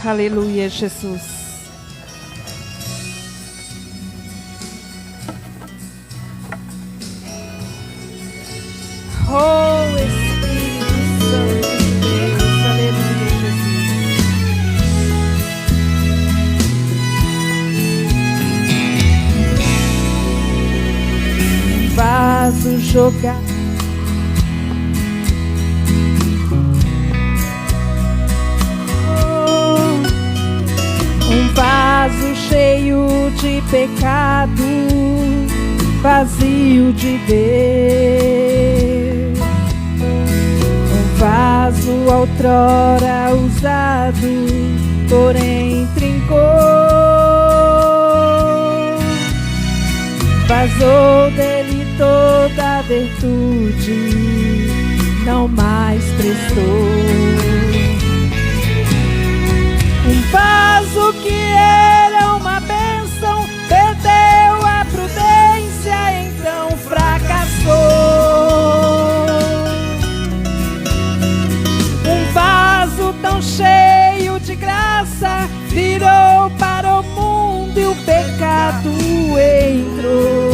Aleluia, Jesus. Oh, Espírito Santo de Deus, aleluia, Jesus. Vaso jogado. Um vaso cheio de pecado, vazio de Deus. Um vaso outrora usado, porém trincou. Vazou dele toda a virtude, não mais prestou. Um vaso que era uma bênção, perdeu a prudência, então fracassou. Um vaso tão cheio de graça, virou para o mundo e o pecado entrou.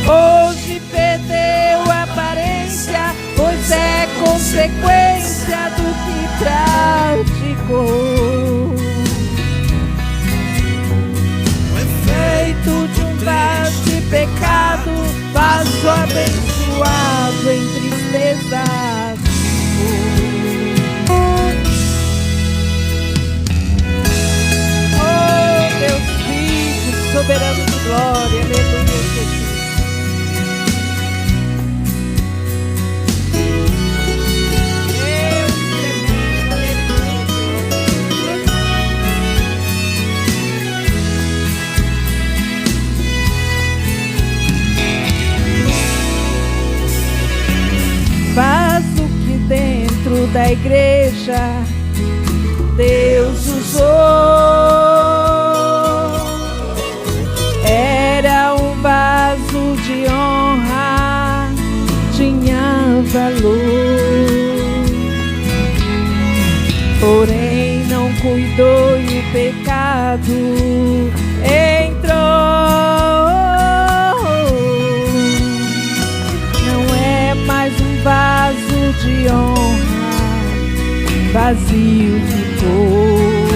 Hoje perdeu a aparência, pois é consequência do que praticou. O efeito de um vaso de pecado, vaso abençoado em tristezas. Oh, Deus vivo, soberano de glória, aleluia, Jesus. Vaso que dentro da igreja Deus usou. Era um vaso de honra, tinha valor. Porém não cuidou e o pecado entrou. Vaso de honra, vazio ficou.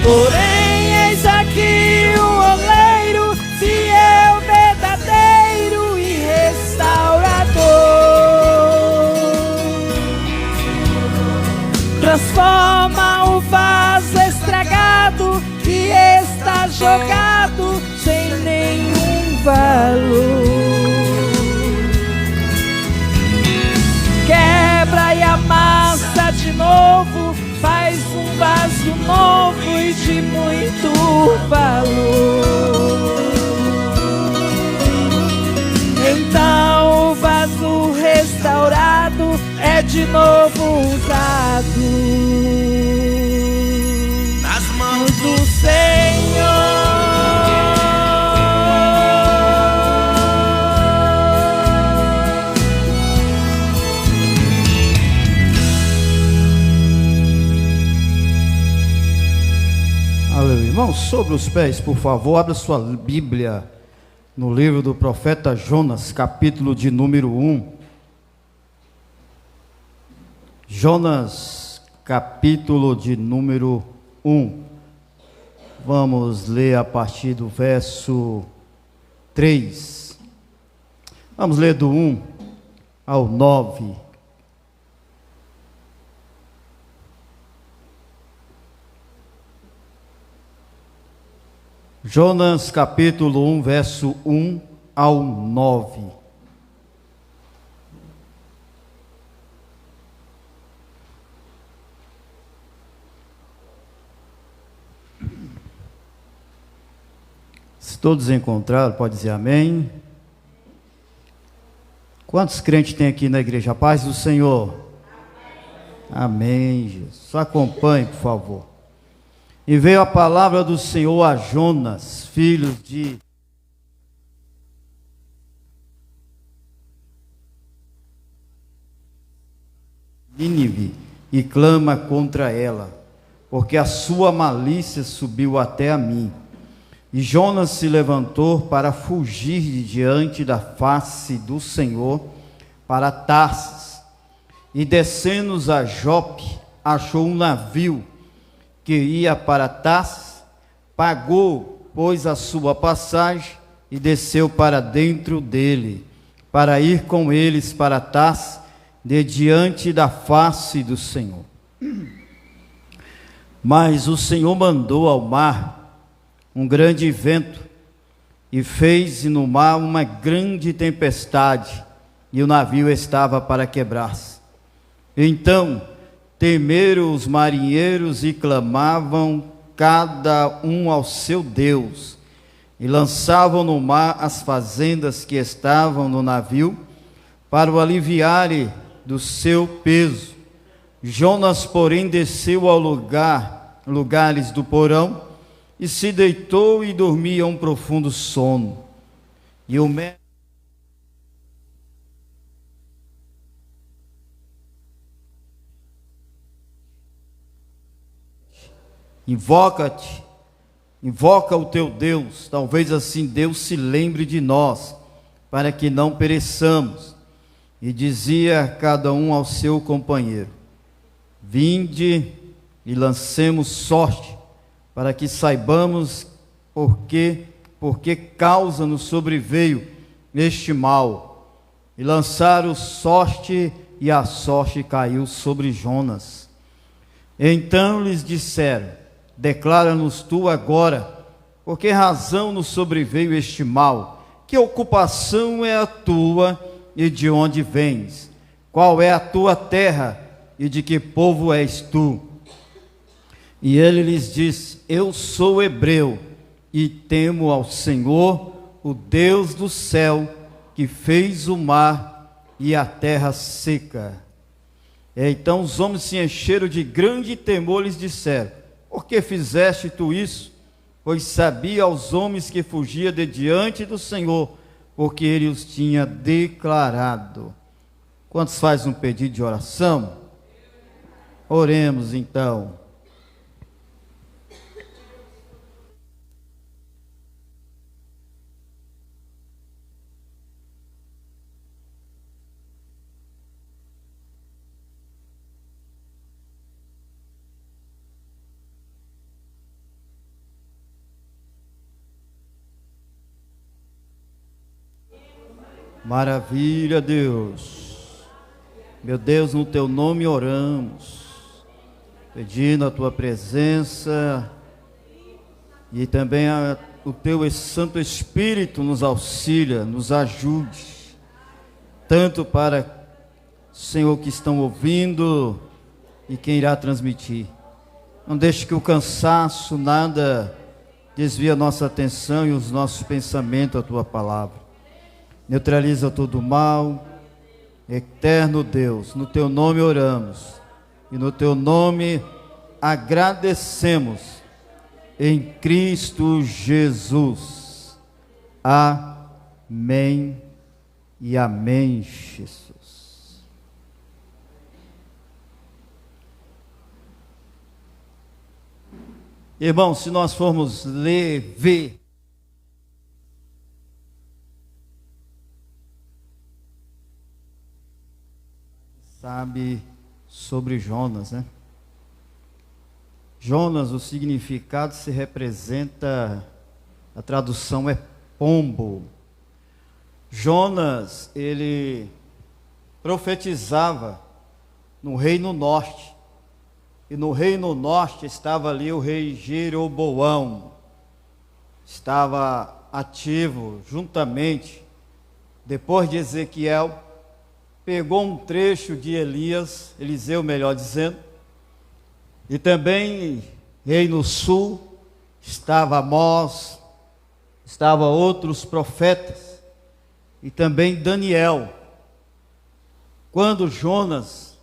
Porém, eis aqui o oleiro, fiel, verdadeiro e restaurador. Transforma o vaso estragado que está jogado sem nenhum valor. Quebra e amassa de novo, faz um vaso novo e de muito valor. Então o vaso restaurado é de novo usado nas mãos do Senhor. Irmãos, sobre os pés, por favor, abra sua Bíblia no livro do profeta Jonas, capítulo de número 1. Jonas, capítulo de número 1. Vamos ler a partir do verso 3. Vamos ler do 1 ao 9. Jonas capítulo 1, verso 1 ao 9. Se todos encontraram, pode dizer amém. Quantos crentes tem aqui na igreja? A paz do Senhor. Amém, Jesus. Só acompanhe, por favor. E veio a palavra do Senhor a Jonas, filho de Nínive e clama contra ela, porque a sua malícia subiu até a mim. E Jonas se levantou para fugir de diante da face do Senhor para Tarsis. E descendo a Jope, achou um navio que ia para Tarsis, pagou, pois, a sua passagem e desceu para dentro dele, para ir com eles para Tarsis, de diante da face do Senhor. Mas o Senhor mandou ao mar um grande vento, e fez no mar uma grande tempestade, e o navio estava para quebrar-se. Então temeram os marinheiros e clamavam cada um ao seu Deus, e lançavam no mar as fazendas que estavam no navio, para o aliviarem do seu peso. Jonas, porém, desceu ao lugares do porão, e se deitou e dormia um profundo sono. E o invoca-te, invoca o teu Deus, talvez assim Deus se lembre de nós, para que não pereçamos. E dizia cada um ao seu companheiro: vinde e lancemos sorte, para que saibamos por que causa nos sobreveio este mal. E lançaram sorte, e a sorte caiu sobre Jonas. Então lhes disseram: declara-nos tu agora, por que razão nos sobreveio este mal? Que ocupação é a tua e de onde vens? Qual é a tua terra e de que povo és tu? E ele lhes disse: eu sou hebreu e temo ao Senhor, o Deus do céu, que fez o mar e a terra seca. Então os homens se encheram de grande temor e lhes disseram: por que fizeste tu isso? Pois sabia aos homens que fugia de diante do Senhor, porque ele os tinha declarado. Quantos faz um pedido de oração? Oremos então. Maravilha, Deus. Meu Deus, no teu nome oramos, pedindo a tua presença e também o teu Santo Espírito nos auxilia, nos ajude, tanto para o Senhor que estão ouvindo e quem irá transmitir. Não deixe que o cansaço, nada desvie a nossa atenção e os nossos pensamentos à tua palavra. Neutraliza todo mal, eterno Deus, no teu nome oramos e no teu nome agradecemos, em Cristo Jesus. Amém e amém, Jesus. Irmãos, se nós formos ver, sabe sobre Jonas, né? Jonas, o significado se representa, a tradução é pombo. Jonas, ele profetizava no reino norte, e no reino norte estava ali o rei Jeroboão, estava ativo juntamente, depois de Ezequiel, pegou um trecho de Eliseu melhor dizendo, e também reino sul, estava Amós, estava outros profetas, e também Daniel. Quando Jonas,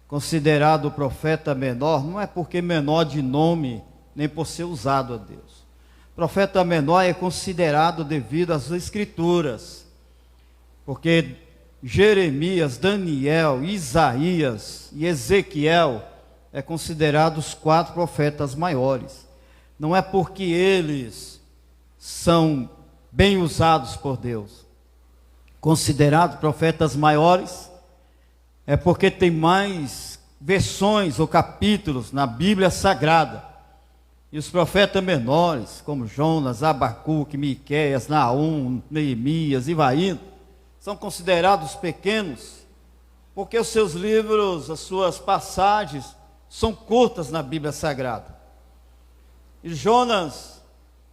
considerado profeta menor, não é porque menor de nome, nem por ser usado a Deus. Profeta menor é considerado devido às escrituras, porque Jeremias, Daniel, Isaías e Ezequiel é considerado os 4 profetas maiores. Não é porque eles são bem usados por Deus, considerados profetas maiores, é porque tem mais versões ou capítulos na Bíblia Sagrada. E os profetas menores, como Jonas, Abacuque, Miqueias, Naum, Neemias e vai indo, são considerados pequenos, porque os seus livros, as suas passagens, são curtas na Bíblia Sagrada. E Jonas,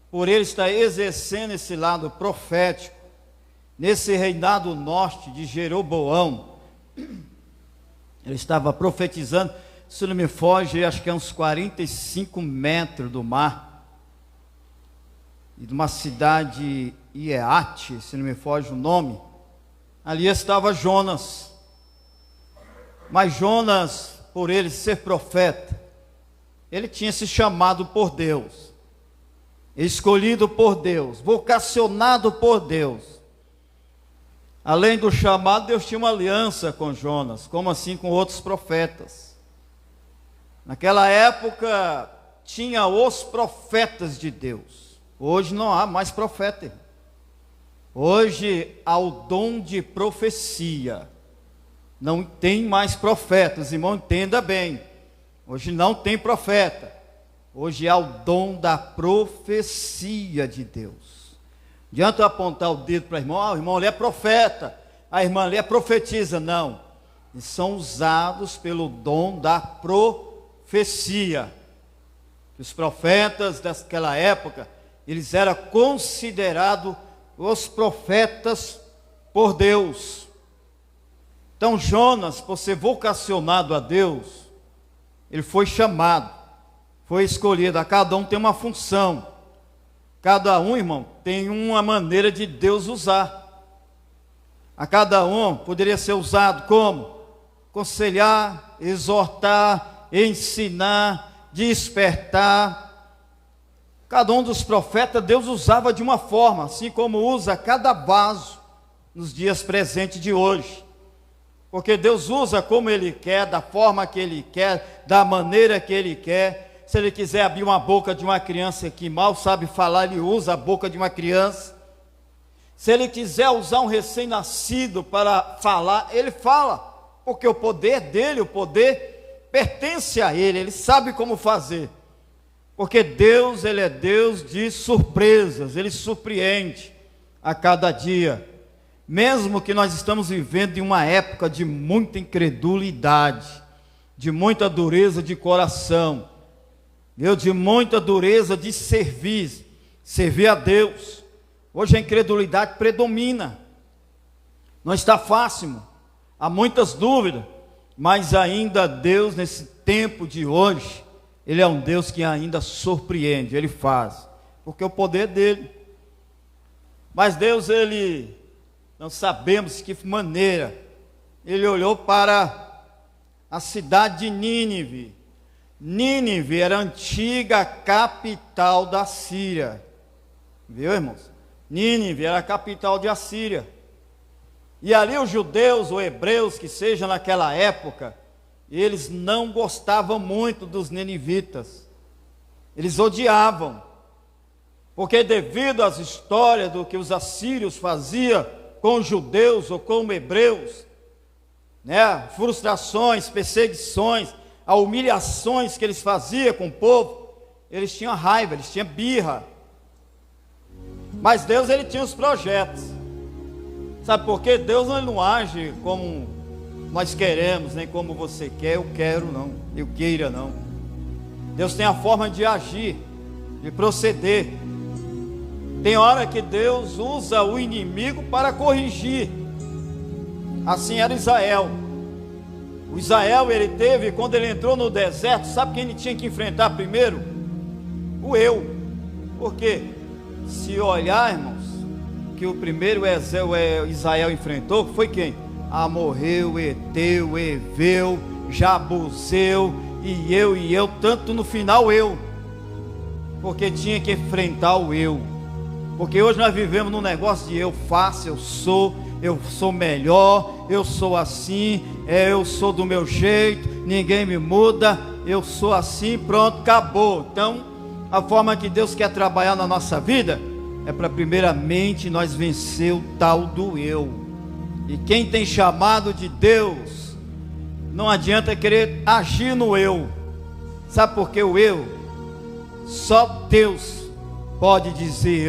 por ele estar exercendo esse lado profético, nesse reinado norte de Jeroboão, ele estava profetizando, se não me foge, acho que é uns 45 metros do mar, e de uma cidade, Ieate, se não me foge o nome, ali estava Jonas. Mas Jonas, por ele ser profeta, ele tinha se chamado por Deus, escolhido por Deus, vocacionado por Deus. Além do chamado, Deus tinha uma aliança com Jonas, como assim com outros profetas. Naquela época, tinha os profetas de Deus. Hoje não há mais profeta. Hoje há o dom de profecia. Não tem mais profetas, irmão, entenda bem. Hoje não tem profeta. Hoje há o dom da profecia de Deus. Não adianta eu apontar o dedo para o irmão ali é profeta, a irmã ali é profetiza. Não, eles são usados pelo dom da profecia. Os profetas daquela época, eles eram considerados os profetas por Deus. Então Jonas, por ser vocacionado a Deus, ele foi chamado, foi escolhido. A cada um tem uma função. Cada um, irmão, tem uma maneira de Deus usar. A cada um poderia ser usado como? Aconselhar, exortar, ensinar, despertar. Cada um dos profetas, Deus usava de uma forma, assim como usa cada vaso nos dias presentes de hoje. Porque Deus usa como Ele quer, da forma que Ele quer, da maneira que Ele quer. Se Ele quiser abrir uma boca de uma criança que mal sabe falar, Ele usa a boca de uma criança. Se Ele quiser usar um recém-nascido para falar, Ele fala. Porque o poder dEle, o poder pertence a Ele, Ele sabe como fazer. Porque Deus, Ele é Deus de surpresas, Ele surpreende a cada dia. Mesmo que nós estamos vivendo em uma época de muita incredulidade, de muita dureza de coração, de muita dureza de servir a Deus. Hoje a incredulidade predomina, não está fácil, há muitas dúvidas, mas ainda Deus nesse tempo de hoje, Ele é um Deus que ainda surpreende, Ele faz, porque o poder dEle. Mas Deus, Ele, não sabemos de que maneira, Ele olhou para a cidade de Nínive. Nínive era a antiga capital da Síria. Viu, irmãos? Nínive era a capital de Assíria. E ali os judeus ou hebreus que sejam naquela época, eles não gostavam muito dos ninivitas. Eles odiavam. Porque devido às histórias do que os assírios faziam com os judeus ou com os hebreus, né? Frustrações, perseguições, as humilhações que eles faziam com o povo, eles tinham raiva, eles tinham birra. Mas Deus, Ele tinha os projetos. Sabe por quê? Deus não age como nós queremos, nem como você quer, eu quero não, eu queira não. Deus tem a forma de agir, de proceder. Tem hora que Deus usa o inimigo para corrigir. Assim era Israel. O Israel, ele teve, quando ele entrou no deserto, sabe quem ele tinha que enfrentar primeiro? O eu. Por quê? Se olhar, irmãos, que o primeiro Israel enfrentou, foi quem? Amorreu, Eteu, Eveu, Jabuseu, e eu, tanto no final eu. Porque tinha que enfrentar o eu. Porque hoje nós vivemos num negócio de eu faço, eu sou, eu sou melhor, eu sou assim, eu sou do meu jeito, ninguém me muda, eu sou assim, pronto, acabou. Então, a forma que Deus quer trabalhar na nossa vida é para primeiramente nós vencer o tal do eu. E quem tem chamado de Deus, não adianta querer agir no eu. Sabe por que o eu? Só Deus pode dizer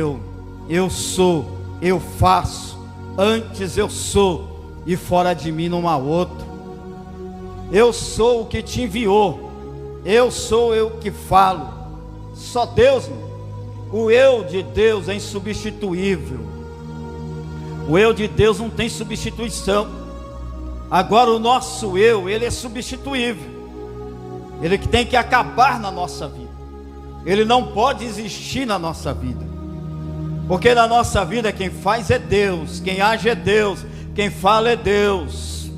eu sou, eu faço, antes eu sou, e fora de mim não há outro. Eu sou o que te enviou, eu sou eu que falo. Só Deus, irmão. O eu de Deus é insubstituível. O eu de Deus não tem substituição. Agora o nosso eu, ele é substituível. Ele que tem que acabar na nossa vida. Ele não pode existir na nossa vida. Porque na nossa vida quem faz é Deus, quem age é Deus, quem fala é Deus,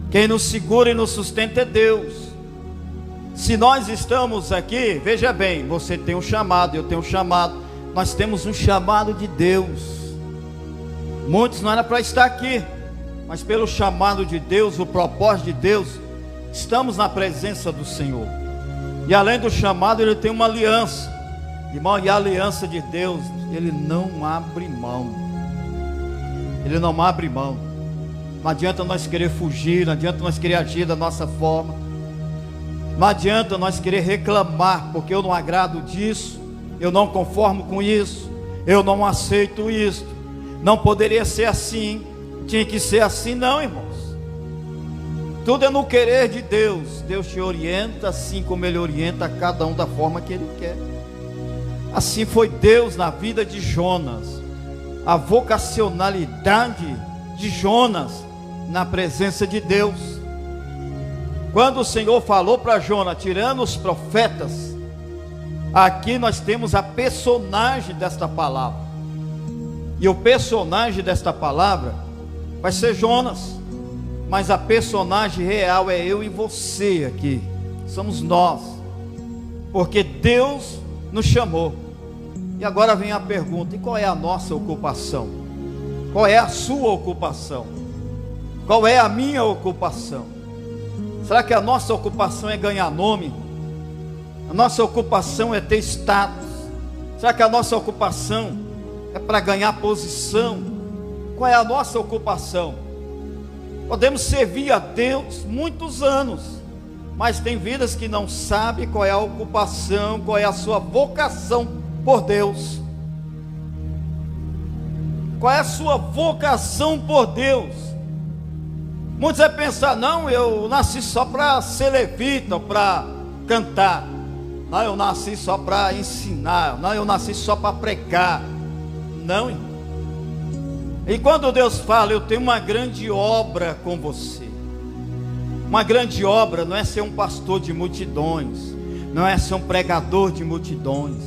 quem nos segura e nos sustenta é Deus. Se nós estamos aqui, veja bem, você tem um chamado, eu tenho um chamado, nós temos um chamado de Deus. Muitos não era para estar aqui, mas pelo chamado de Deus, o propósito de Deus, estamos na presença do Senhor. E além do chamado, ele tem uma aliança, irmão, e a aliança de Deus, ele não abre mão. Ele não abre mão. Não adianta nós querer fugir, não adianta nós querer agir da nossa forma, não adianta nós querer reclamar, porque eu não agrado disso, eu não conformo com isso, eu não aceito isso, não poderia ser assim, tinha que ser assim. Não, irmãos, tudo é no querer de Deus. Deus te orienta assim como Ele orienta a cada um da forma que Ele quer. Assim foi Deus na vida de Jonas, a vocacionalidade de Jonas na presença de Deus. Quando o Senhor falou para Jonas, tirando os profetas, aqui nós temos a personagem desta palavra, e o personagem desta palavra vai ser Jonas, mas a personagem real é eu e você aqui, somos nós, porque Deus nos chamou. E agora vem a pergunta: e qual é a nossa ocupação? Qual é a sua ocupação? Qual é a minha ocupação? Será que a nossa ocupação é ganhar nome? A nossa ocupação é ter status? Será que a nossa ocupação é para ganhar posição? Qual é a nossa ocupação? Podemos servir a Deus muitos anos, mas tem vidas que não sabem qual é a ocupação, qual é a sua vocação por Deus. Qual é a sua vocação por Deus? Muitos vai pensar: não, eu nasci só para ser levita, para cantar. Não, eu nasci só para ensinar. Não, eu nasci só para pregar. Não, irmão. E quando Deus fala: eu tenho uma grande obra com você. Uma grande obra não é ser um pastor de multidões, não é ser um pregador de multidões,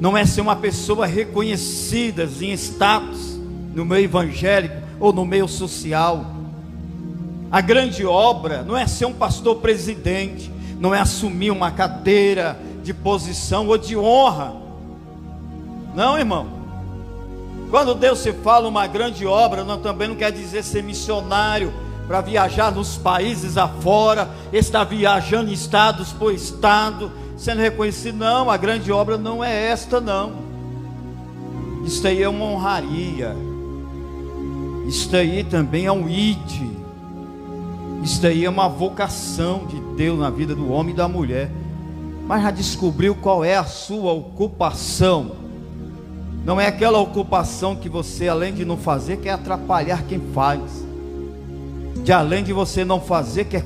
não é ser uma pessoa reconhecida em status no meio evangélico ou no meio social. A grande obra não é ser um pastor presidente, não é assumir uma cadeira de posição ou de honra. Não, irmão. Quando Deus se fala uma grande obra, também não quer dizer ser missionário para viajar nos países afora, estar viajando estados por estado, sendo reconhecido. Não, a grande obra não é esta, não. Isso aí é uma honraria. Isso aí também é um id. Isso aí é uma vocação de Deus na vida do homem e da mulher. Mas já descobriu qual é a sua ocupação? Não é aquela ocupação que você, além de não fazer, quer atrapalhar quem faz. De além de você não fazer, quer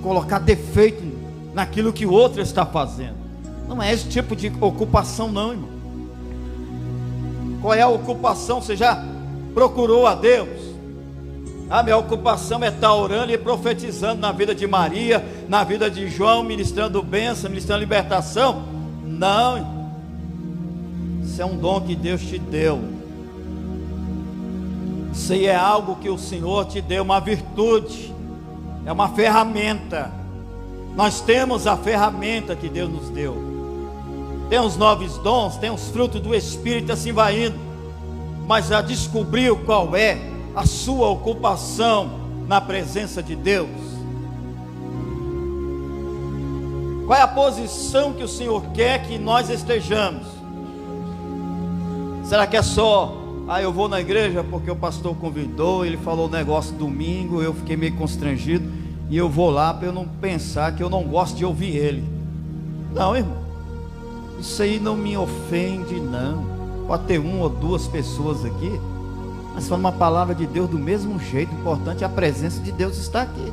colocar defeito naquilo que o outro está fazendo. Não é esse tipo de ocupação, não, irmão. Qual é a ocupação? Você já procurou a Deus? A minha ocupação é estar orando e profetizando na vida de Maria, na vida de João, ministrando bênção, ministrando libertação. Não, irmão. Isso é um dom que Deus te deu. Isso aí é algo que o Senhor te deu, uma virtude, é uma ferramenta. Nós temos a ferramenta que Deus nos deu. Tem os novos dons, tem os frutos do Espírito, assim vai indo. Mas já descobriu qual é a sua ocupação na presença de Deus? Qual é a posição que o Senhor quer que nós estejamos? Será que é só, eu vou na igreja porque o pastor convidou, ele falou o negócio domingo, eu fiquei meio constrangido, e eu vou lá para eu não pensar que eu não gosto de ouvir ele? Não, irmão, isso aí não me ofende, não. Pode ter uma ou duas pessoas aqui, mas falando uma palavra de Deus do mesmo jeito. O importante é a presença de Deus estar aqui.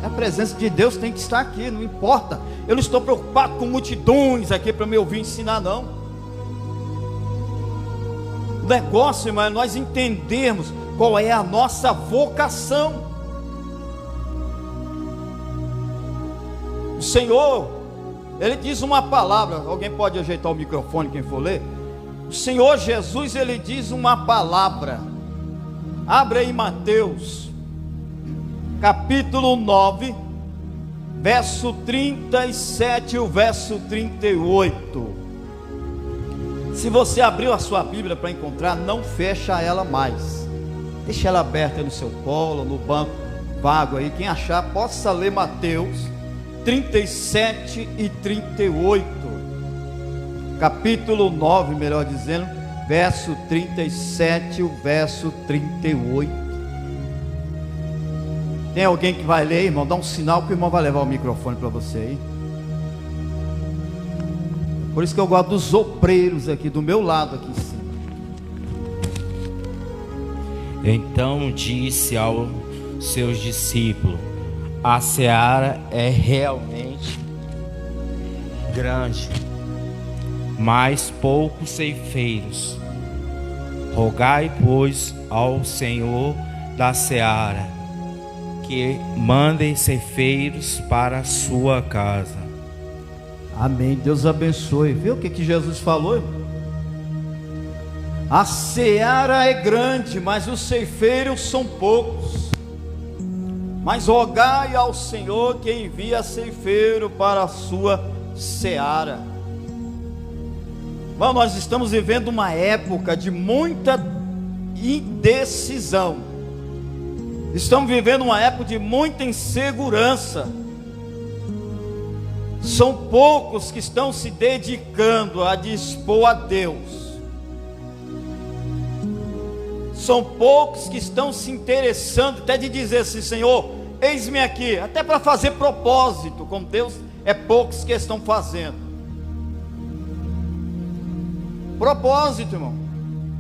A presença de Deus tem que estar aqui, não importa. Eu não estou preocupado com multidões aqui para me ouvir ensinar, não. O negócio, irmão, é nós entendermos qual é a nossa vocação. O Senhor, Ele diz uma palavra. Alguém pode ajeitar o microfone, quem for ler? O Senhor Jesus, Ele diz uma palavra. Abre aí Mateus capítulo 9, verso 37 e o verso 38. Se você abriu a sua Bíblia para encontrar, não fecha ela mais, deixa ela aberta no seu colo, no banco vago aí. Quem achar, possa ler Mateus 37 e 38, capítulo 9, melhor dizendo, verso 37 e o verso 38. Tem alguém que vai ler, irmão? Dá um sinal que o irmão vai levar o microfone para você aí. Por isso que eu gosto dos obreiros aqui do meu lado, aqui em cima. Então disse aos seus discípulos: a seara é realmente grande, mas poucos ceifeiros. Rogai, pois, ao Senhor da seara que mandem ceifeiros para a sua casa. Amém, Deus abençoe. Viu o que Jesus falou, irmão? A seara é grande, mas os ceifeiros são poucos. Mas rogai ao Senhor que envia ceifeiro para a sua seara. Bom, nós estamos vivendo uma época de muita indecisão. Estamos vivendo uma época de muita insegurança. São poucos que estão se dedicando a dispor a Deus. São poucos que estão se interessando, até de dizer assim: Senhor, eis-me aqui, até para fazer propósito com Deus. É poucos que estão fazendo propósito, irmão.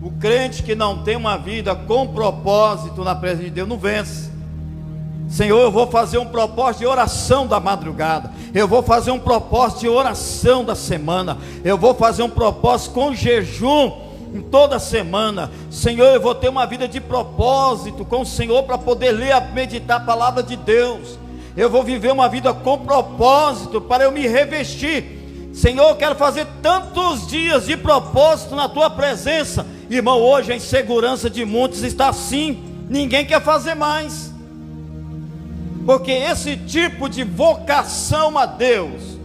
O crente que não tem uma vida com propósito na presença de Deus não vence. Senhor, eu vou fazer um propósito de oração da madrugada, eu vou fazer um propósito de oração da semana, eu vou fazer um propósito com jejum em toda semana. Senhor, eu vou ter uma vida de propósito com o Senhor para poder ler, meditar a palavra de Deus. Eu vou viver uma vida com propósito para eu me revestir. Senhor, eu quero fazer tantos dias de propósito na tua presença. Irmão, hoje a insegurança de muitos está assim, ninguém quer fazer mais, porque esse tipo de vocação a Deus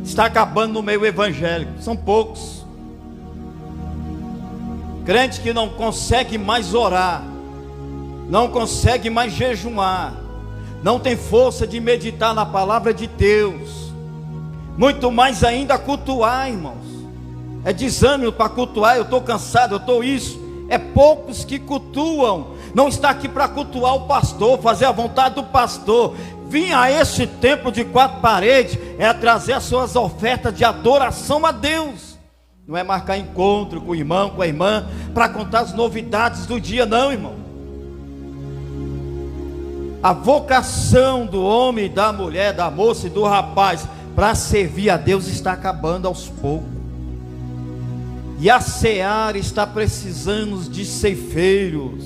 está acabando no meio evangélico. São poucos crente que não consegue mais orar, não consegue mais jejuar, não tem força de meditar na palavra de Deus, muito mais ainda cultuar, irmãos. É desânimo para cultuar. Eu estou cansado, eu estou isso. É poucos que cultuam. Não está aqui para cultuar o pastor, fazer a vontade do pastor. Vir a esse templo de quatro paredes é trazer as suas ofertas de adoração a Deus. Não é marcar encontro com o irmão, com a irmã, para contar as novidades do dia, não, irmão. A vocação do homem, da mulher, da moça e do rapaz para servir a Deus está acabando aos poucos. E a seara está precisando de ceifeiros.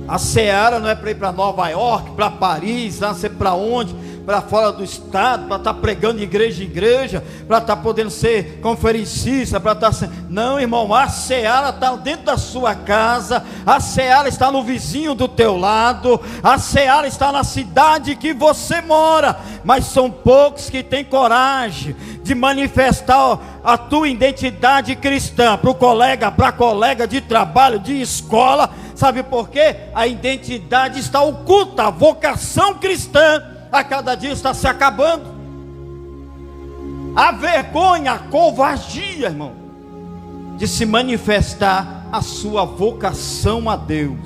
A seara não é para ir para Nova York, para Paris, não sei para onde, para fora do estado, para estar pregando igreja em igreja, para estar podendo ser conferencista, para estar... Não, irmão, a seara está dentro da sua casa, a seara está no vizinho do teu lado, a seara está na cidade que você mora, mas são poucos que têm coragem de manifestar a tua identidade cristã para o colega, para a colega de trabalho, de escola. Sabe por quê? A identidade está oculta, a vocação cristã a cada dia está se acabando. A vergonha, a covardia, irmão, de se manifestar a sua vocação a Deus.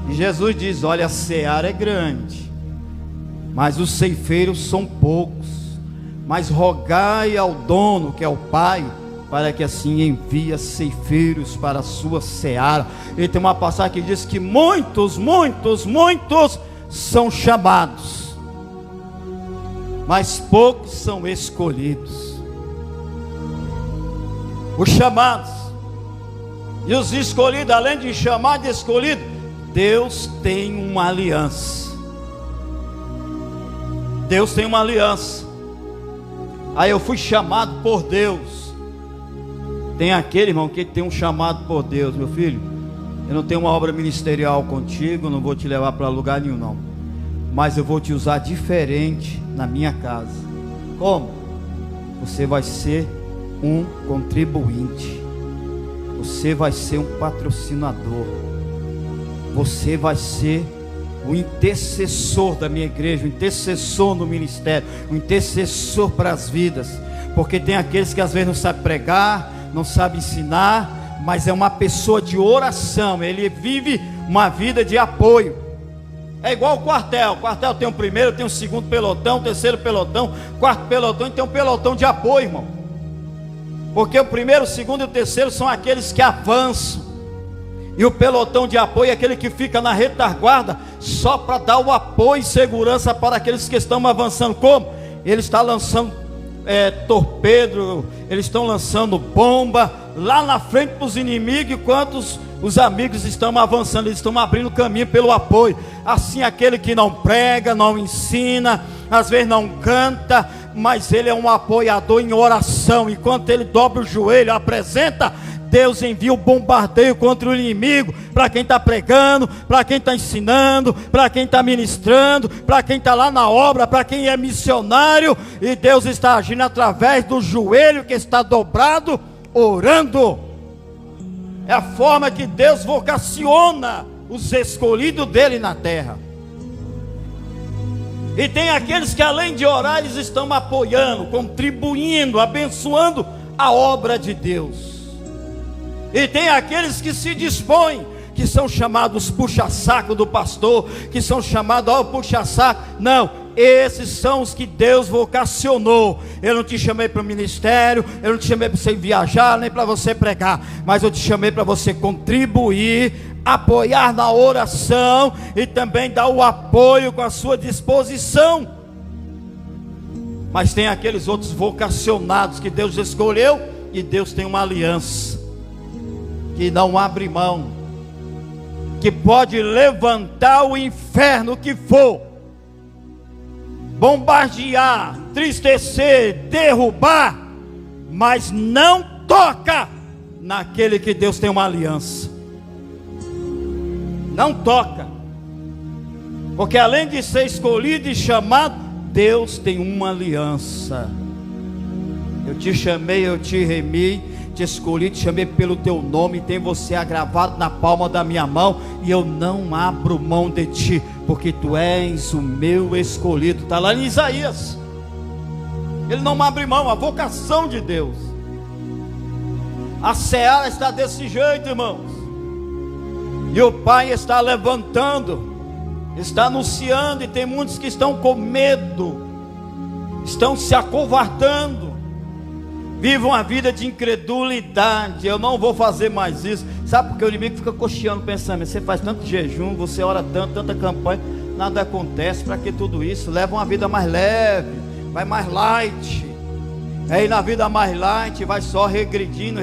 E Jesus diz: olha, a seara é grande, mas os ceifeiros são poucos. Mas rogai ao dono, que é o Pai, para que assim envie ceifeiros para a sua seara. E tem uma passagem que diz que muitos são chamados, mas poucos são escolhidos. Os chamados e os escolhidos, além de chamar de escolhido, Deus tem uma aliança. Deus tem uma aliança. Aí eu fui chamado por Deus. Tem aquele, irmão, que tem um chamado por Deus. Meu filho, eu não tenho uma obra ministerial contigo, não vou te levar para lugar nenhum não, mas eu vou te usar diferente na minha casa. Como? Você vai ser um contribuinte, você vai ser um patrocinador, você vai ser o intercessor da minha igreja, o intercessor no ministério, o intercessor para as vidas. Porque tem aqueles que às vezes não sabem pregar, não sabem ensinar, mas é uma pessoa de oração, ele vive uma vida de apoio. É igual o quartel tem o primeiro, tem o segundo pelotão, o terceiro pelotão, quarto pelotão, e tem um pelotão de apoio, irmão. Porque o primeiro, o segundo e o terceiro são aqueles que avançam, e o pelotão de apoio é aquele que fica na retaguarda, só para dar o apoio e segurança para aqueles que estão avançando. Como? Ele está lançando torpedo, eles estão lançando bomba lá na frente para os inimigos, enquanto os amigos estão avançando, eles estão abrindo caminho pelo apoio. Assim, aquele que não prega, não ensina, às vezes não canta, mas ele é um apoiador em oração. Enquanto ele dobra o joelho, apresenta, Deus envia o bombardeio contra o inimigo, para quem está pregando, para quem está ensinando, para quem está ministrando, para quem está lá na obra, para quem é missionário. E Deus está agindo através do joelho que está dobrado, orando. É a forma que Deus vocaciona os escolhidos dele na terra. E tem aqueles que além de orar, eles estão apoiando, contribuindo, abençoando a obra de Deus. E tem aqueles que se dispõem, que são chamados puxa-saco do pastor, que são chamados, puxa-saco. Não, esses são os que Deus vocacionou. Eu não te chamei para o ministério, eu não te chamei para você viajar, nem para você pregar, mas eu te chamei para você contribuir, apoiar na oração e também dar o apoio com a sua disposição. Mas tem aqueles outros vocacionados que Deus escolheu, e Deus tem uma aliança que não abre mão, que pode levantar o inferno que for, bombardear, entristecer, derrubar, mas não toca naquele que Deus tem uma aliança. Não toca, porque além de ser escolhido e chamado, Deus tem uma aliança. Eu te chamei, eu te remi, te escolhi, te chamei pelo teu nome, tem você agravado na palma da minha mão, e eu não abro mão de ti, porque tu és o meu escolhido. Está lá em Isaías. Ele não abre mão, a vocação de Deus. A seara está desse jeito, irmãos, e o Pai está levantando, está anunciando, e tem muitos que estão com medo, estão se acovardando, vivam a vida de incredulidade. Eu não vou fazer mais isso. Sabe porque o inimigo fica cocheando, pensando: você faz tanto jejum, você ora tanto, tanta campanha, nada acontece, para que tudo isso? Leva uma vida mais leve, vai mais light. Aí na vida mais light vai só regredindo,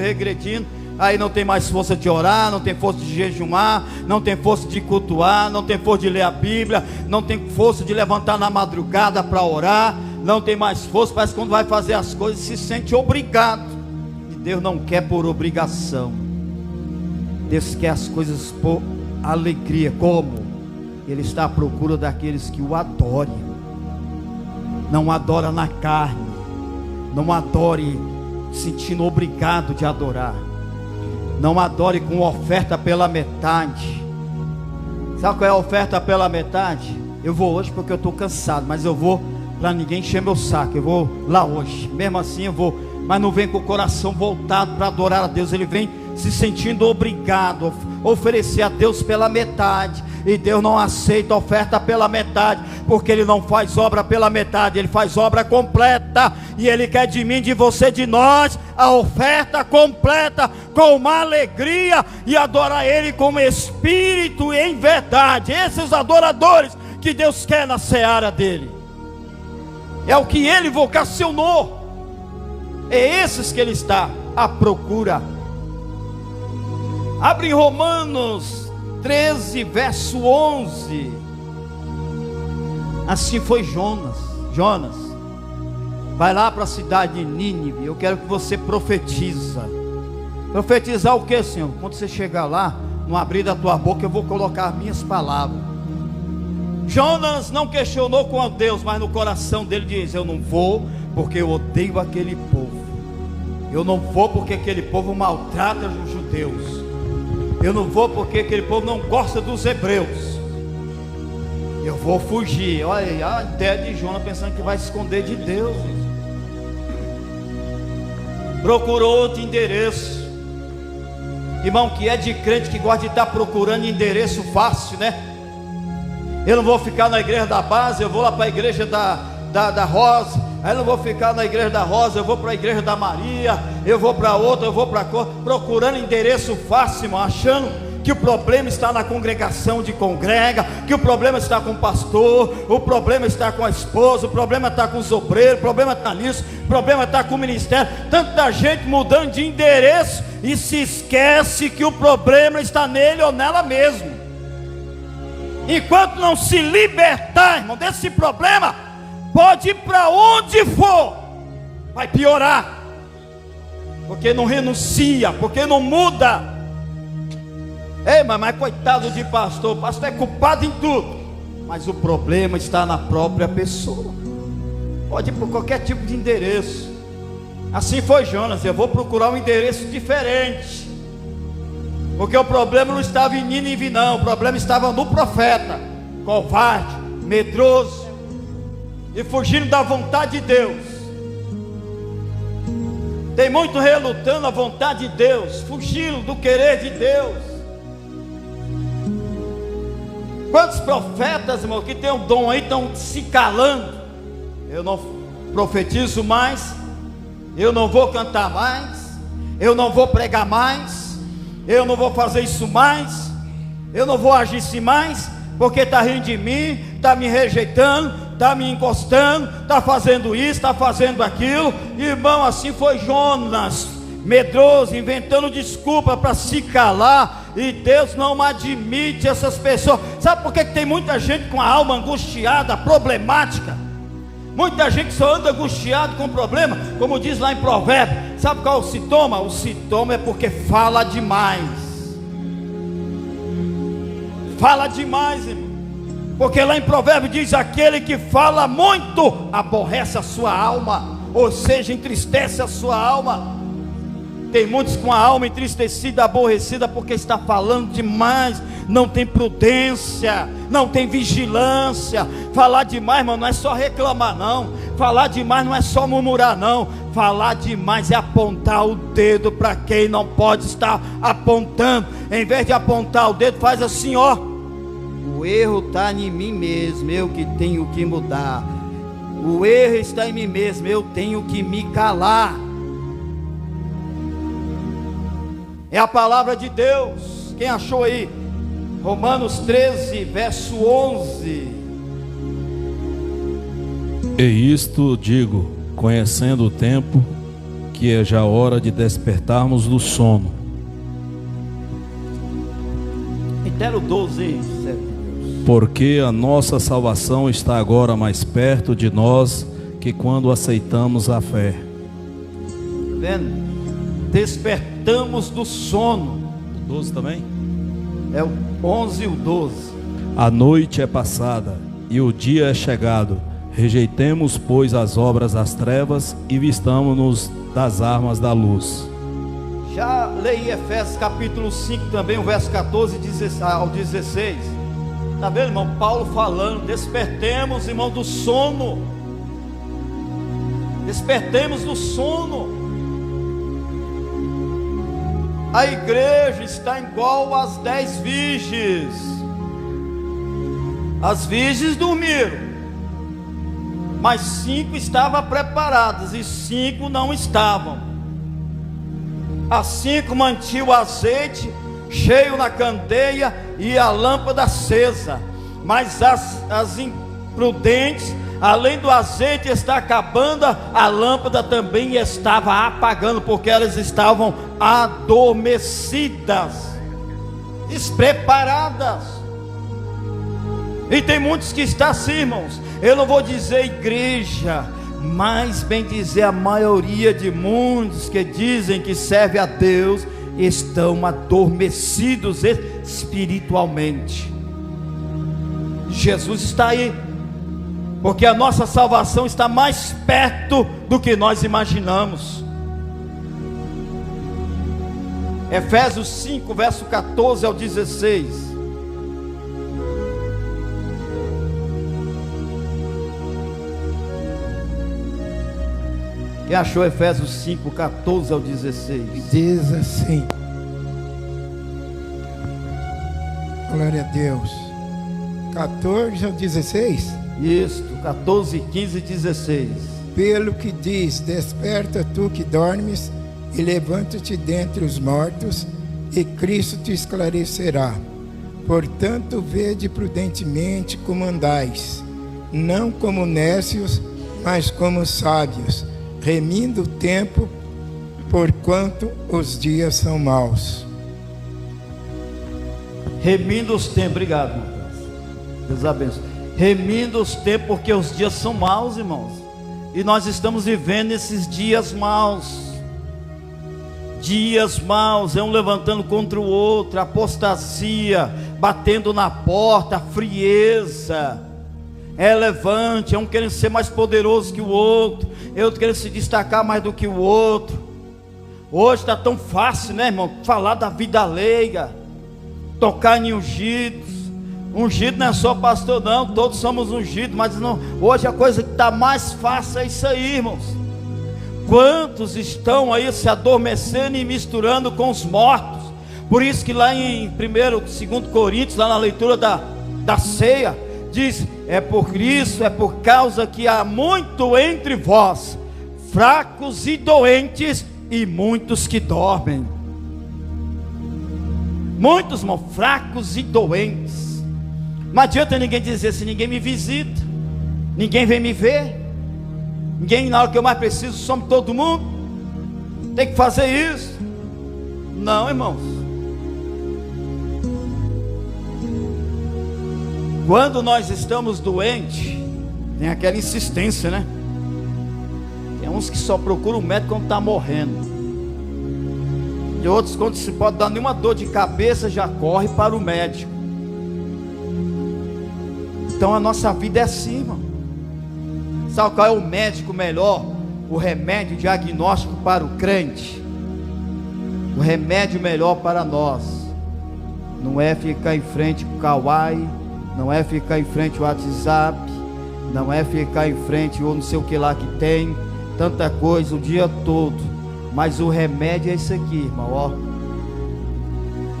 aí não tem mais força de orar, não tem força de jejumar, não tem força de cultuar, não tem força de ler a Bíblia, não tem força de levantar na madrugada para orar, não tem mais força, parece que quando vai fazer as coisas se sente obrigado. E Deus não quer por obrigação, Deus quer as coisas por alegria. Como? Ele está à procura daqueles que o adorem. Não adora na carne, não adore sentindo obrigado de adorar, não adore com oferta pela metade. Sabe qual é a oferta pela metade? Eu vou hoje porque eu estou cansado, mas eu vou para ninguém encher meu saco, eu vou lá hoje, mesmo assim eu vou, mas não vem com o coração voltado para adorar a Deus, ele vem se sentindo obrigado a oferecer a Deus pela metade. E Deus não aceita oferta pela metade, porque Ele não faz obra pela metade, Ele faz obra completa. E Ele quer de mim, de você, de nós, a oferta completa, com uma alegria, e adorar Ele com espírito e em verdade. Esses adoradores que Deus quer na seara dEle, é o que Ele vocacionou, é esses que Ele está à procura. Abre em Romanos 13, verso 11. Assim foi Jonas. Vai lá para a cidade de Nínive. Eu quero que você profetiza. Profetizar o que, Senhor? Quando você chegar lá, não abrir da tua boca, eu vou colocar as minhas palavras. Jonas não questionou com Deus, mas no coração dele diz: eu não vou porque eu odeio aquele povo. Eu não vou porque aquele povo maltrata os judeus. Eu não vou porque aquele povo não gosta dos hebreus. Eu vou fugir. Olha aí a ideia de Jonas, pensando que vai se esconder de Deus. Procurou outro endereço. Irmão, que é de crente, que gosta de estar procurando endereço fácil, né? Eu não vou ficar na igreja da base, eu vou lá para a igreja da Rosa. Aí eu não vou ficar na igreja da Rosa, eu vou para a igreja da Maria, eu vou para outra, eu vou para a... procurando endereço fácil, irmão, achando que o problema está na congregação de congrega, que o problema está com o pastor, o problema está com a esposa, o problema está com os obreiros, o problema está nisso, o problema está com o ministério. Tanta gente mudando de endereço e se esquece que o problema está nele ou nela mesmo. Enquanto não se libertar, irmão, desse problema, pode ir para onde for, vai piorar, porque não renuncia, porque não muda. Ei, mas coitado de pastor, o pastor é culpado em tudo, mas o problema está na própria pessoa. Pode ir por qualquer tipo de endereço. Assim foi Jonas: eu vou procurar um endereço diferente, porque o problema não estava em Nínive, não, o problema estava no profeta, covarde, medroso, e fugindo da vontade de Deus. Tem muito relutando a vontade de Deus, fugindo do querer de Deus. Quantos profetas, irmão, que tem um dom aí, estão se calando? Eu não profetizo mais, eu não vou cantar mais, eu não vou pregar mais, eu não vou fazer isso mais, eu não vou agir assim mais, porque está rindo de mim, está me rejeitando, está me encostando, está fazendo isso, está fazendo aquilo. Irmão, assim foi Jonas, medroso, inventando desculpa para se calar. E Deus não admite essas pessoas. Sabe por que tem muita gente com a alma angustiada, problemática? Muita gente só anda angustiado com problema, como diz lá em Provérbios. Sabe qual é o sintoma? O sintoma é porque fala demais. Fala demais, irmão. Porque lá em Provérbios diz: aquele que fala muito aborrece a sua alma, ou seja, entristece a sua alma. Tem muitos com a alma entristecida, aborrecida, porque está falando demais, não tem prudência, não tem vigilância. Falar demais, irmão, não é só reclamar não. Falar demais não é só murmurar não. Falar demais é apontar o dedo para quem não pode estar apontando. Em vez de apontar o dedo, faz assim, ó: o erro está em mim mesmo, eu que tenho que mudar. O erro está em mim mesmo, eu tenho que me calar. É a palavra de Deus. Quem achou aí? Romanos 13, verso 11. E isto digo, conhecendo o tempo, que é já hora de despertarmos do sono, até o 12, hein? Porque a nossa salvação está agora mais perto de nós que quando aceitamos a fé. Tá vendo? Despertamos do sono. 12 também? É o 11 e o 12. A noite é passada e o dia é chegado. Rejeitemos, pois, as obras das trevas e vistamo-nos das armas da luz. Já leí Efésios capítulo 5 também, o verso 14 ao 16. Está vendo, irmão? Paulo falando: despertemos, irmão, do sono. Despertemos do sono. A igreja está igual às 10 virgens. As virgens dormiram, mas 5 estavam preparadas e 5 não estavam. As 5 mantinham o azeite cheio na candeia e a lâmpada acesa, mas as imprudentes, além do azeite estar acabando, a lâmpada também estava apagando, porque elas estavam adormecidas, despreparadas. E tem muitos que estão assim, irmãos. Eu não vou dizer igreja, mas bem dizer a maioria de muitos que dizem que serve a Deus estão adormecidos espiritualmente. Jesus está aí, porque a nossa salvação está mais perto do que nós imaginamos. Efésios 5, verso 14 ao 16. Quem achou Efésios 5, 14 ao 16? Diz assim: glória a Deus. 14 ao 16. Isso, 14, 15 e 16. Pelo que diz: desperta tu que dormes, e levanta-te dentre os mortos, e Cristo te esclarecerá. Portanto, vede prudentemente como andais, não como nécios, mas como sábios, remindo o tempo, porquanto os dias são maus. Remindo os tempos, obrigado, meu Deus abençoe. Remindo os tempos, porque os dias são maus, irmãos, e nós estamos vivendo esses dias maus. Dias maus, é um levantando contra o outro, apostasia, batendo na porta, frieza, é levante, é um querendo ser mais poderoso que o outro, outro querendo se destacar mais do que o outro. Hoje está tão fácil, né, irmão, falar da vida alheia, tocar em ungidos. Ungido não é só pastor não, todos somos ungidos, mas não, hoje a coisa que está mais fácil é isso aí, irmãos. Quantos estão aí se adormecendo e misturando com os mortos? Por isso que lá em 1º, 2 Coríntios, lá na leitura da ceia, diz: é por isso, é por causa que há muito entre vós, fracos e doentes, e muitos que dormem. Muitos, irmão, fracos e doentes. Não adianta ninguém dizer assim: ninguém me visita, ninguém vem me ver, ninguém, na hora que eu mais preciso, some todo mundo, tem que fazer isso. Não, irmãos. Quando nós estamos doentes, tem aquela insistência, né? Tem uns que só procuram o médico quando está morrendo, e outros, quando se pode dar nenhuma dor de cabeça, já corre para o médico. Então a nossa vida é assim, irmão. Sabe qual é o médico melhor? O remédio diagnóstico para o crente. O remédio melhor para nós não é ficar em frente com o Kawaii, não é ficar em frente o WhatsApp, não é ficar em frente ou não sei o que lá que tem, tanta coisa o dia todo. Mas o remédio é isso aqui, irmão, ó.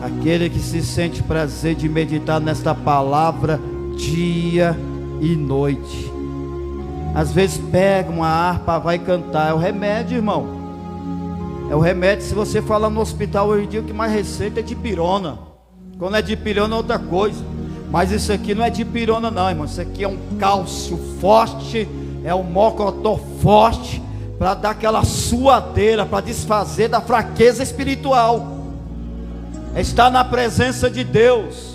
Aquele que se sente prazer de meditar nesta palavra dia e noite. Às vezes pega uma harpa, vai cantar. É o remédio, irmão. É o remédio. Se você falar no hospital hoje em dia, o que mais receita é dipirona. Quando é dipirona é outra coisa, mas isso aqui não é dipirona não, irmão. Isso aqui é um cálcio forte, é um mocotó forte, para dar aquela suadeira, para desfazer da fraqueza espiritual. É estar na presença de Deus.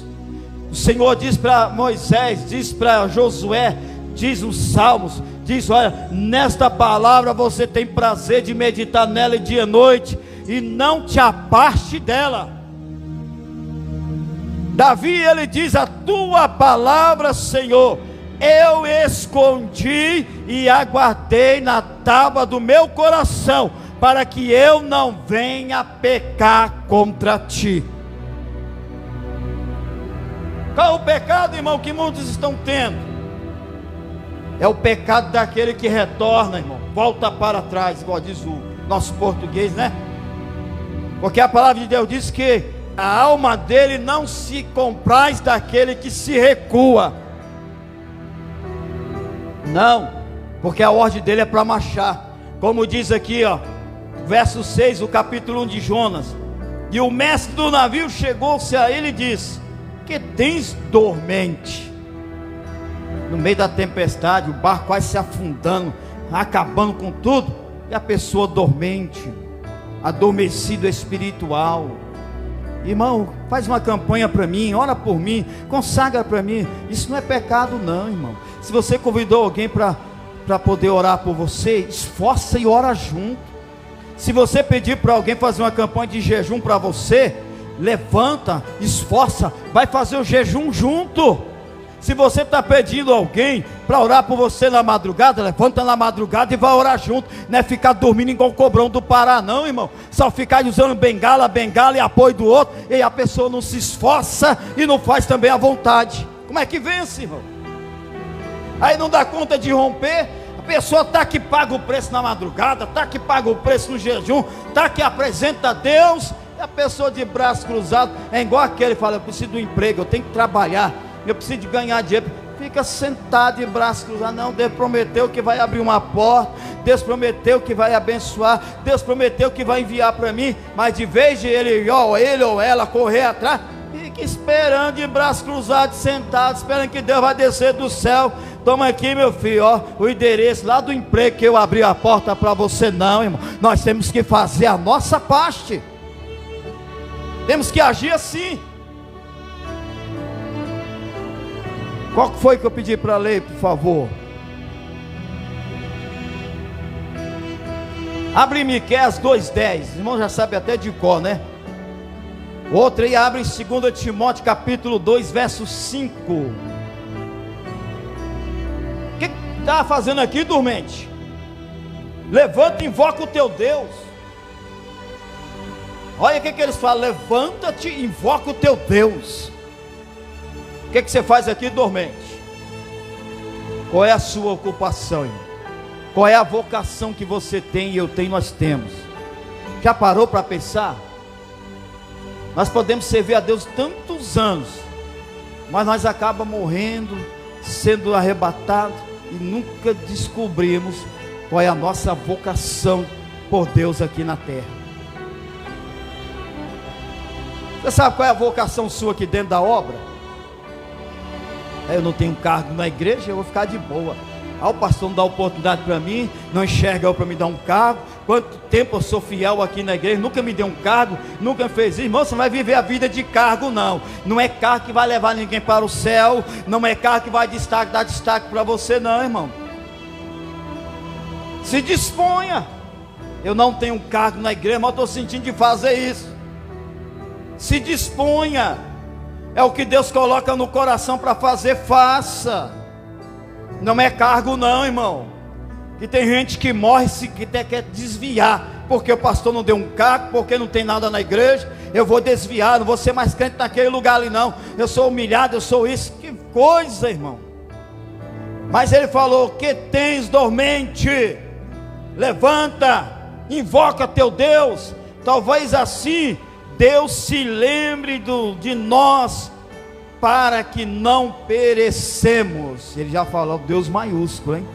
O Senhor diz para Moisés, diz para Josué, diz nos Salmos, diz: olha, nesta palavra você tem prazer de meditar nela dia e noite, e não te aparte dela. Davi, ele diz: a tua palavra, Senhor, eu escondi e aguardei na tábua do meu coração, para que eu não venha pecar contra ti. Qual é o pecado, irmão, que muitos estão tendo? É o pecado daquele que retorna, irmão, volta para trás, igual diz o nosso português, né? Porque a palavra de Deus diz que a alma dele não se compraz daquele que se recua. Não, porque a ordem dele é para marchar. Como diz aqui, ó, verso 6, o capítulo 1 de Jonas: e o mestre do navio chegou-se a ele e disse: que tens dormente? No meio da tempestade, o barco quase se afundando, acabando com tudo, e a pessoa dormente, adormecido espiritual. Irmão, faz uma campanha para mim, ora por mim, consagra para mim. Isso não é pecado não, irmão. Se você convidou alguém para poder orar por você, esforça e ora junto. Se você pedir para alguém fazer uma campanha de jejum para você, levanta, esforça, vai fazer o jejum junto. Se você está pedindo alguém para orar por você na madrugada, levanta na madrugada e vai orar junto. Não é ficar dormindo igual o cobrão do Pará não, irmão. Só ficar usando bengala e apoio do outro, e a pessoa não se esforça e não faz também a vontade. Como é que vence, irmão? Aí não dá conta de romper. A pessoa está que paga o preço na madrugada, está que paga o preço no jejum, está que apresenta a Deus, e a pessoa de braço cruzado é igual aquele que fala: eu preciso de um emprego, eu tenho que trabalhar, eu preciso de ganhar dinheiro. Fica sentado de braço cruzado. Não, Deus prometeu que vai abrir uma porta, Deus prometeu que vai abençoar, Deus prometeu que vai enviar para mim, mas de vez de ele ou ela correr atrás, fica esperando de braço cruzado, sentado, esperando que Deus vai descer do céu. Toma aqui, meu filho, ó, o endereço lá do emprego que eu abri a porta para você. Não, irmão, nós temos que fazer a nossa parte, temos que agir assim. Qual foi que eu pedi para ler, por favor? Abre Miqueias 2:10. Irmão já sabe até de cor, né? Outra aí abre em 2 Timóteo capítulo 2, verso 5. O que está fazendo aqui, dormente? Levanta e invoca o teu Deus. Olha o que eles falam: levanta-te e invoca o teu Deus. O que você faz aqui, dormente? Qual é a sua ocupação, irmão? Qual é a vocação que você tem e eu tenho, nós temos? Já parou para pensar? Nós podemos servir a Deus tantos anos, mas nós acabamos morrendo, sendo arrebatados, e nunca descobrimos qual é a nossa vocação por Deus aqui na terra. Você sabe qual é a vocação sua aqui dentro da obra? Eu não tenho cargo na igreja, eu vou ficar de boa. O pastor não dá oportunidade para mim, não enxerga eu para me dar um cargo. Quanto tempo eu sou fiel aqui na igreja, nunca me deu um cargo, nunca fez isso. Irmão, você não vai viver a vida de cargo não. Não é cargo que vai levar ninguém para o céu, não é cargo que vai dar destaque para você não, irmão. Se disponha. Eu não tenho um cargo na igreja, mas estou sentindo de fazer isso. Se disponha. É o que Deus coloca no coração para fazer, faça. Não é cargo não, irmão. Que tem gente que morre se que quer desviar, porque o pastor não deu um cargo, porque não tem nada na igreja, eu vou desviar, não vou ser mais crente naquele lugar ali não, eu sou humilhado, eu sou isso. Que coisa, irmão. Mas ele falou: que tens dormente? Levanta, invoca teu Deus. Talvez assim Deus se lembre de nós, para que não perecemos. Ele já falou Deus maiúsculo, hein?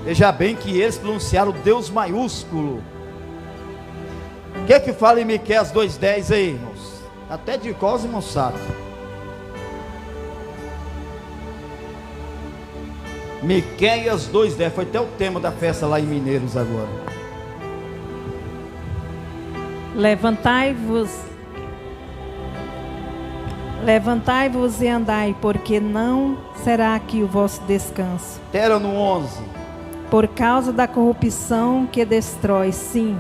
Veja bem que eles pronunciaram Deus maiúsculo. O que é que fala em Miqueias 2:10 aí, irmãos? Até de cor os irmãos sabem. Miqueias 2:10, foi até o tema da festa lá em Mineiros agora. Levantai-vos e andai, porque não será aqui o vosso descanso. Tera no 11. Por causa da corrupção que destrói, sim,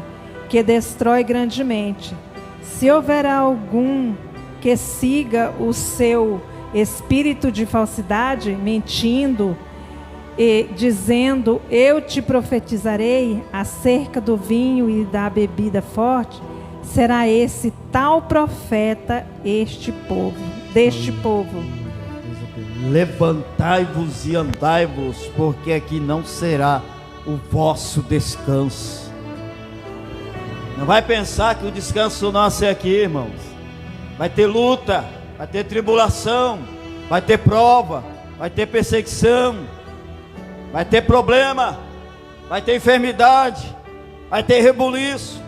que destrói grandemente. Se houver algum que siga o seu espírito de falsidade, mentindo e dizendo, eu te profetizarei acerca do vinho e da bebida forte, será esse tal profeta deste povo. Levantai-vos e andai-vos, porque aqui não será o vosso descanso. Não vai pensar que o descanso nosso é aqui, irmãos. Vai ter luta, vai ter tribulação, vai ter prova, vai ter perseguição, vai ter problema, vai ter enfermidade, vai ter rebuliço,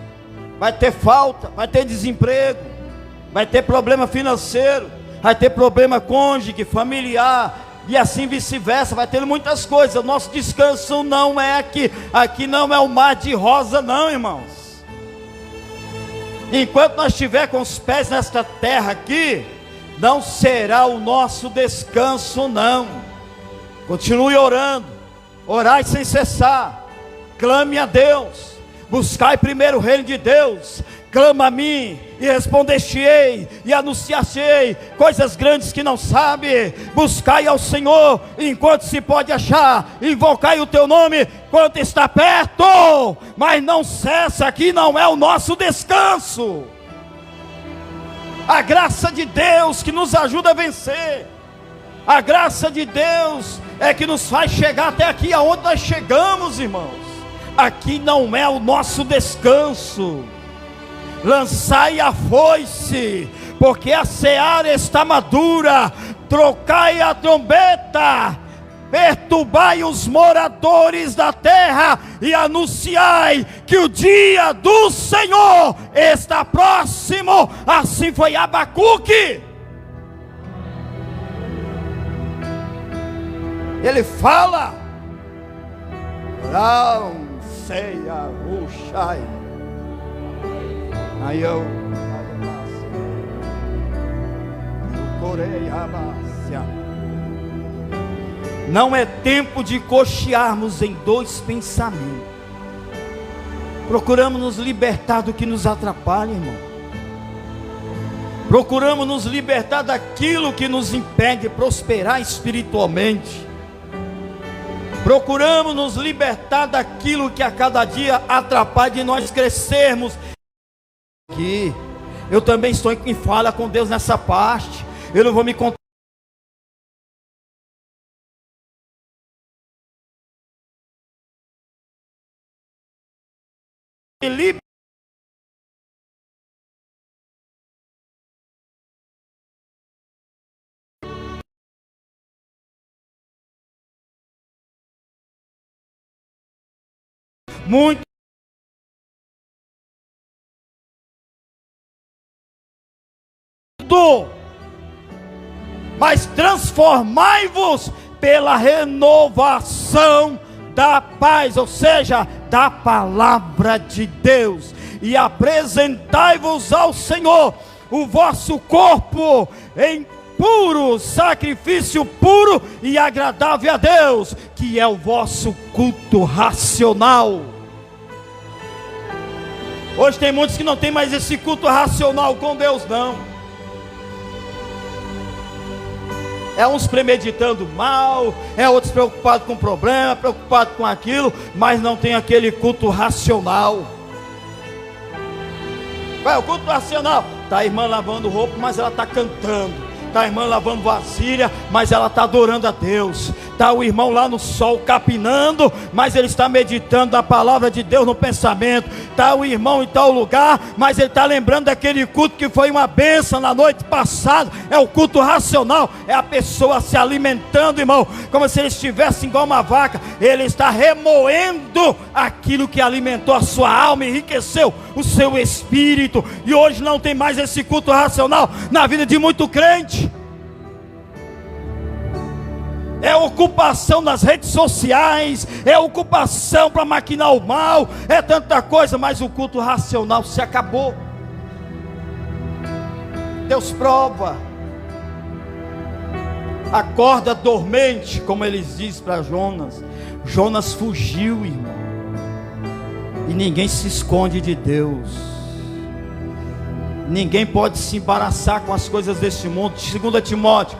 vai ter falta, vai ter desemprego, vai ter problema financeiro, vai ter problema cônjuge, familiar, e assim vice-versa, vai ter muitas coisas. O nosso descanso não é aqui, aqui não é o mar de rosa não, irmãos. Enquanto nós estiver com os pés nesta terra aqui, não será o nosso descanso não. Continue orando, orai sem cessar, clame a Deus, buscai primeiro o reino de Deus, clama a mim e responder-te-ei e anunciar-te-ei coisas grandes que não sabe. Buscai ao Senhor enquanto se pode achar, invocai o teu nome quando está perto, mas não cessa, aqui não é o nosso descanso. A graça de Deus que nos ajuda a vencer, a graça de Deus é que nos faz chegar até aqui aonde nós chegamos, irmãos. Aqui não é o nosso descanso. Lançai a foice, porque a seara está madura. Trocai a trombeta, perturbai os moradores da terra e anunciai que o dia do Senhor está próximo. Assim foi Abacuque. Ele fala: não ceia ruxai. Aí eu corei a bácia. Não é tempo de cochearmos em dois pensamentos. Procuramos nos libertar do que nos atrapalha, irmão. Procuramos nos libertar daquilo que nos impede de prosperar espiritualmente. Procuramos nos libertar daquilo que a cada dia atrapalha de nós crescermos. Aqui, eu também estou em fala com Deus nessa parte. Eu não vou me contar. Muito. Mas transformai-vos pela renovação da paz, ou seja, da palavra de Deus, e apresentai-vos ao Senhor o vosso corpo em puro sacrifício, puro e agradável a Deus, que é o vosso culto racional. Hoje tem muitos que não tem mais esse culto racional com Deus, não. É uns premeditando mal, é outros preocupados com o problema, preocupados com aquilo, mas não tem aquele culto racional. Vai, o culto racional, está a irmã lavando roupa, mas ela está cantando. Está a irmã lavando vasilha, mas ela está adorando a Deus. Está o irmão lá no sol capinando, mas ele está meditando a palavra de Deus no pensamento. Está o irmão em tal lugar, mas ele está lembrando daquele culto que foi uma bênção na noite passada. É o culto racional, é a pessoa se alimentando, irmão, como se ele estivesse igual uma vaca. Ele está remoendo aquilo que alimentou a sua alma, enriqueceu o seu espírito. E hoje não tem mais esse culto racional na vida de muito crente. É ocupação nas redes sociais, é ocupação para maquinar o mal, é tanta coisa, mas o culto racional se acabou. Deus prova, acorda dormente, como eles dizem para Jonas. Jonas fugiu, irmão. E ninguém se esconde de Deus. Ninguém pode se embaraçar com as coisas deste mundo. 2 Timóteo,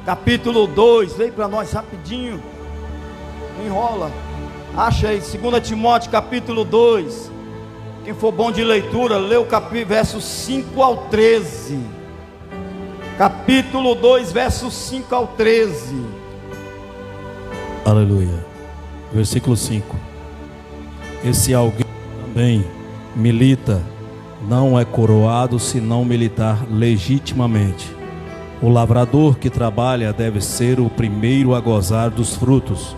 capítulo 2, vem para nós rapidinho. Não enrola. Acha aí, 2 Timóteo, capítulo 2. Quem for bom de leitura, lê o versos 5 ao 13. Capítulo 2, versos 5 ao 13. Aleluia. Versículo 5. E se alguém também milita, não é coroado se não militar legitimamente. O lavrador que trabalha deve ser o primeiro a gozar dos frutos.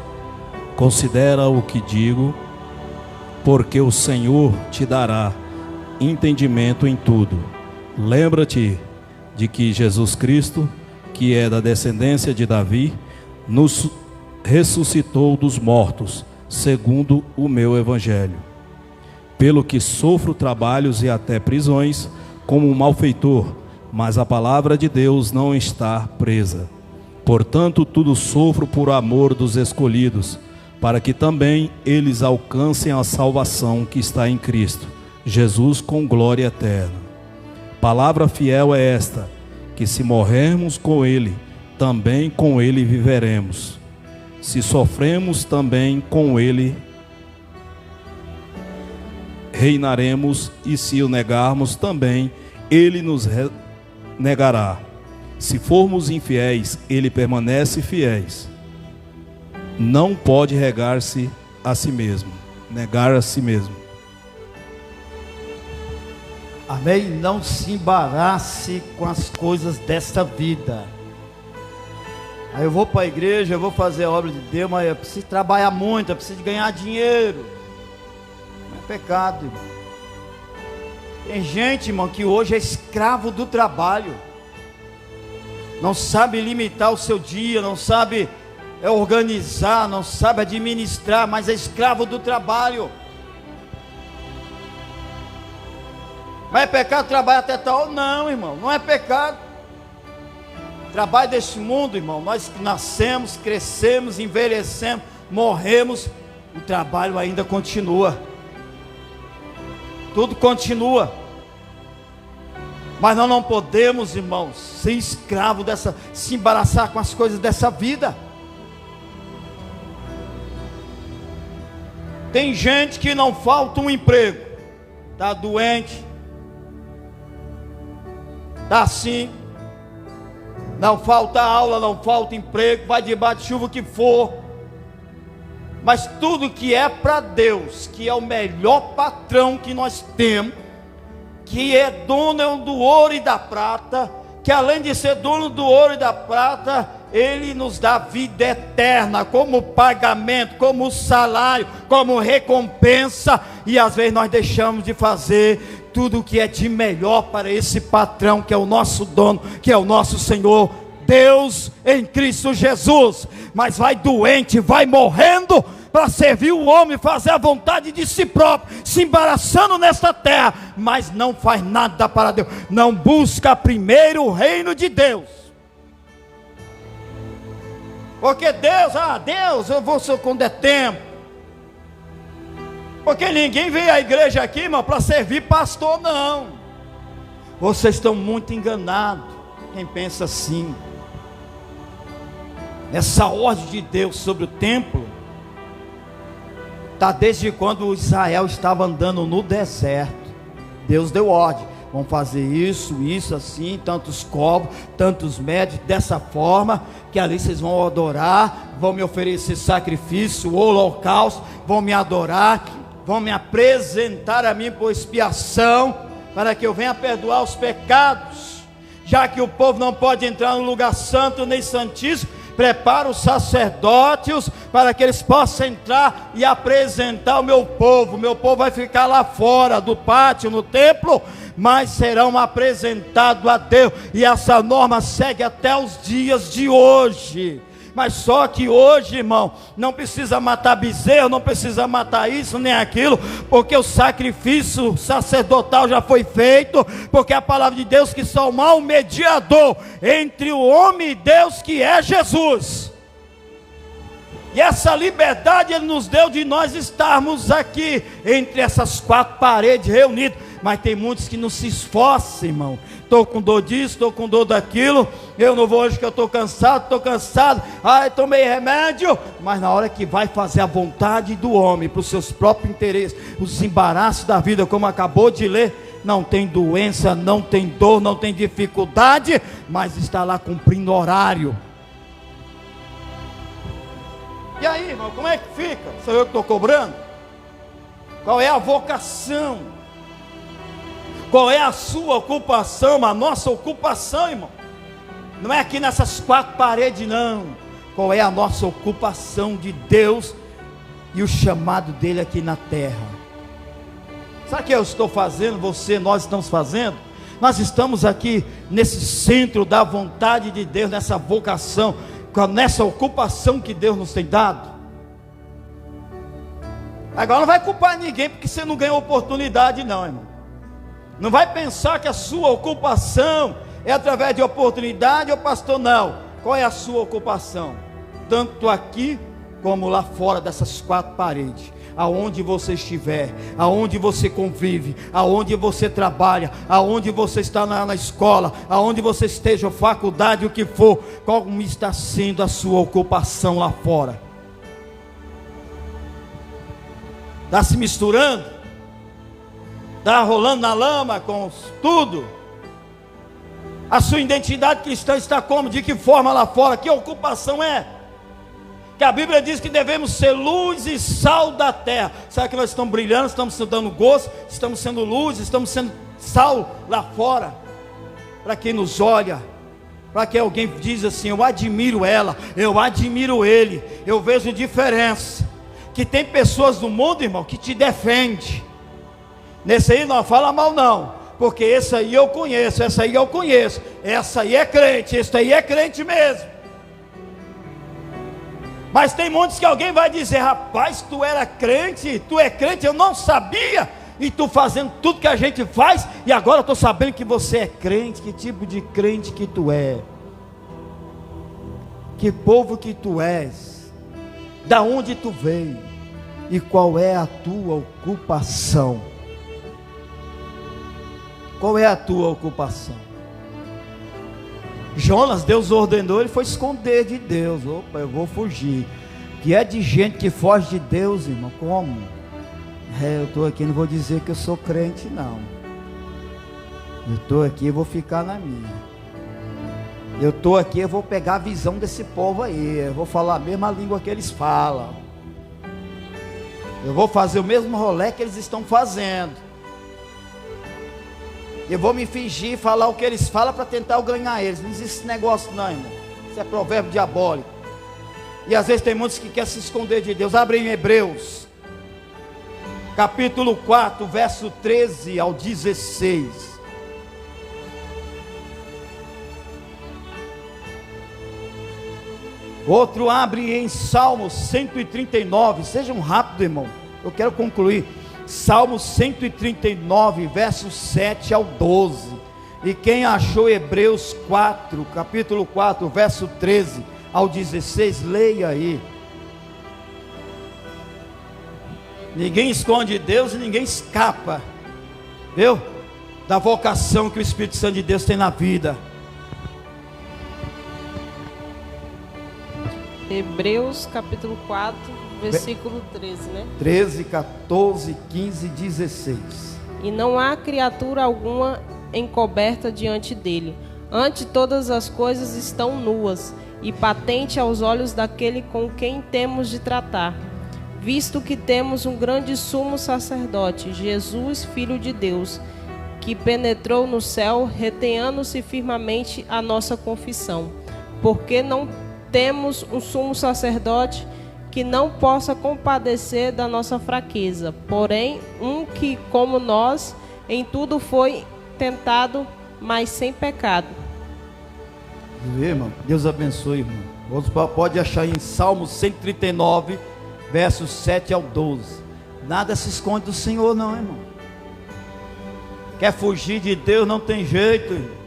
Considera o que digo, porque o Senhor te dará entendimento em tudo. Lembra-te de que Jesus Cristo, que é da descendência de Davi, nos ressuscitou dos mortos, segundo o meu evangelho. Pelo que sofro trabalhos e até prisões, como um malfeitor, mas a palavra de Deus não está presa. Portanto, tudo sofro por amor dos escolhidos, para que também eles alcancem a salvação que está em Cristo Jesus com glória eterna. Palavra fiel é esta, que se morrermos com Ele, também com Ele viveremos. Se sofremos, também com Ele reinaremos, e se o negarmos, também Ele nos negará. Se formos infiéis, Ele permanece fiéis. Não pode negar a si mesmo. Amém? Não se embarace com as coisas desta vida. Aí eu vou para a igreja, eu vou fazer a obra de Deus, mas eu preciso trabalhar muito, eu preciso ganhar dinheiro. Não é pecado, irmão. Tem gente, irmão, que hoje é escravo do trabalho. Não sabe limitar o seu dia, não sabe organizar, não sabe administrar, mas é escravo do trabalho. Mas é pecado trabalhar até tal? Não, irmão, não é pecado. Trabalho deste mundo, irmão, nós nascemos, crescemos, envelhecemos, morremos, o trabalho ainda continua. Tudo continua. Mas nós não podemos, irmãos, ser escravo se embaraçar com as coisas dessa vida. Tem gente que não falta um emprego, está doente, está assim, não falta aula, não falta emprego, vai debaixo de chuva o que for, mas tudo que é para Deus, que é o melhor patrão que nós temos, que é dono do ouro e da prata, que além de ser dono do ouro e da prata, Ele nos dá vida eterna, como pagamento, como salário, como recompensa, e às vezes nós deixamos de fazer tudo o que é de melhor para esse patrão, que é o nosso dono, que é o nosso Senhor, Deus em Cristo Jesus. Mas vai doente, vai morrendo, para servir o homem, fazer a vontade de si próprio, se embaraçando nesta terra, mas não faz nada para Deus, não busca primeiro o reino de Deus. Porque Deus, eu vou só quando é tempo. Porque ninguém veio à igreja aqui, irmão, para servir pastor, não. Vocês estão muito enganados, quem pensa assim. Essa ordem de Deus sobre o templo, está desde quando Israel estava andando no deserto. Deus deu ordem, vão fazer isso, assim, tantos covos, tantos médios, dessa forma, que ali vocês vão adorar, vão me oferecer sacrifício, holocausto, vão me adorar, vão me apresentar a mim por expiação, para que eu venha perdoar os pecados. Já que o povo não pode entrar no lugar santo nem santíssimo, prepara os sacerdotes para que eles possam entrar e apresentar o meu povo. Meu povo vai ficar lá fora do pátio, no templo, mas serão apresentados a Deus. E essa norma segue até os dias de hoje. Mas só que hoje, irmão, não precisa matar bezerro, não precisa matar isso nem aquilo, porque o sacrifício sacerdotal já foi feito, porque a palavra de Deus que só há um mediador entre o homem e Deus, que é Jesus. E essa liberdade Ele nos deu de nós estarmos aqui, entre essas quatro paredes reunidos. Mas tem muitos que não se esforçam, irmão. Estou com dor disso, estou com dor daquilo. Eu não vou hoje que eu estou cansado. Ai, tomei remédio. Mas na hora que vai fazer a vontade do homem, para os seus próprios interesses, os embaraços da vida, como acabou de ler, não tem doença, não tem dor, não tem dificuldade, mas está lá cumprindo horário. E aí, irmão, como é que fica? Sou eu que estou cobrando? Qual é a vocação? Qual é a sua ocupação, a nossa ocupação, irmão? Não é aqui nessas quatro paredes, não. Qual é a nossa ocupação de Deus e o chamado dele aqui na terra? Sabe o que eu estou fazendo? Nós estamos fazendo? Nós estamos aqui nesse centro da vontade de Deus, nessa vocação, nessa ocupação que Deus nos tem dado. Agora não vai culpar ninguém porque você não ganhou oportunidade, não, irmão. Não vai pensar que a sua ocupação é através de oportunidade, ou pastor, não. Qual é a sua ocupação? Tanto aqui como lá fora dessas quatro paredes. Aonde você estiver, aonde você convive, aonde você trabalha, aonde você está na escola, aonde você esteja, faculdade, o que for, como está sendo a sua ocupação lá fora? Está se misturando? Está rolando na lama com tudo? A sua identidade cristã está como? De que forma lá fora? Que ocupação é? Que a Bíblia diz que devemos ser luz e sal da terra. Será que nós estamos brilhando, estamos dando gosto, estamos sendo luz, estamos sendo sal lá fora? Para quem nos olha, para que alguém diz assim: eu admiro ela, eu admiro ele, eu vejo diferença. Que tem pessoas no mundo, irmão, que te defende. Nesse aí não fala mal não, porque esse aí eu conheço, essa aí eu conheço, essa aí é crente, esse aí é crente mesmo. Mas tem muitos que alguém vai dizer: rapaz, tu era crente, tu é crente, eu não sabia, e tu fazendo tudo que a gente faz, e agora eu estou sabendo que você é crente. Que tipo de crente que tu é? Que povo que tu és? Da onde tu veio? E qual é a tua ocupação? Qual é a tua ocupação? Jonas, Deus ordenou, ele foi esconder de Deus. Opa, eu vou fugir. Que é de gente que foge de Deus, irmão. Como? Eu estou aqui, não vou dizer que eu sou crente, não. Eu estou aqui e vou ficar na minha. Eu estou aqui, eu vou pegar a visão desse povo aí. Eu vou falar a mesma língua que eles falam. Eu vou fazer o mesmo rolê que eles estão fazendo. Eu vou me fingir, falar o que eles falam para tentar ganhar eles. Não existe esse negócio não, irmão. Isso é provérbio diabólico. E às vezes tem muitos que querem se esconder de Deus. Abre em Hebreus, capítulo 4, verso 13 ao 16. Outro abre em Salmo 139. Sejam rápidos, irmão, eu quero concluir. Salmo 139, versos 7 ao 12. E quem achou Hebreus 4, capítulo 4, verso 13 ao 16, leia aí. Ninguém esconde Deus e ninguém escapa, viu? Da vocação que o Espírito Santo de Deus tem na vida. Hebreus capítulo 4, versículo 13, né? 13, 14, 15 e 16. E não há criatura alguma encoberta diante dele. Ante todas as coisas estão nuas e patente aos olhos daquele com quem temos de tratar. Visto que temos um grande sumo sacerdote, Jesus, Filho de Deus, que penetrou no céu, retenhando-se firmemente a nossa confissão. Porque não temos um sumo sacerdote que não possa compadecer da nossa fraqueza, porém um que, como nós, em tudo foi tentado, mas sem pecado. Irmão, Deus abençoe, irmão. Você pode achar em Salmo 139, versos 7 ao 12. Nada se esconde do Senhor não, irmão. Quer fugir de Deus, não tem jeito, irmão.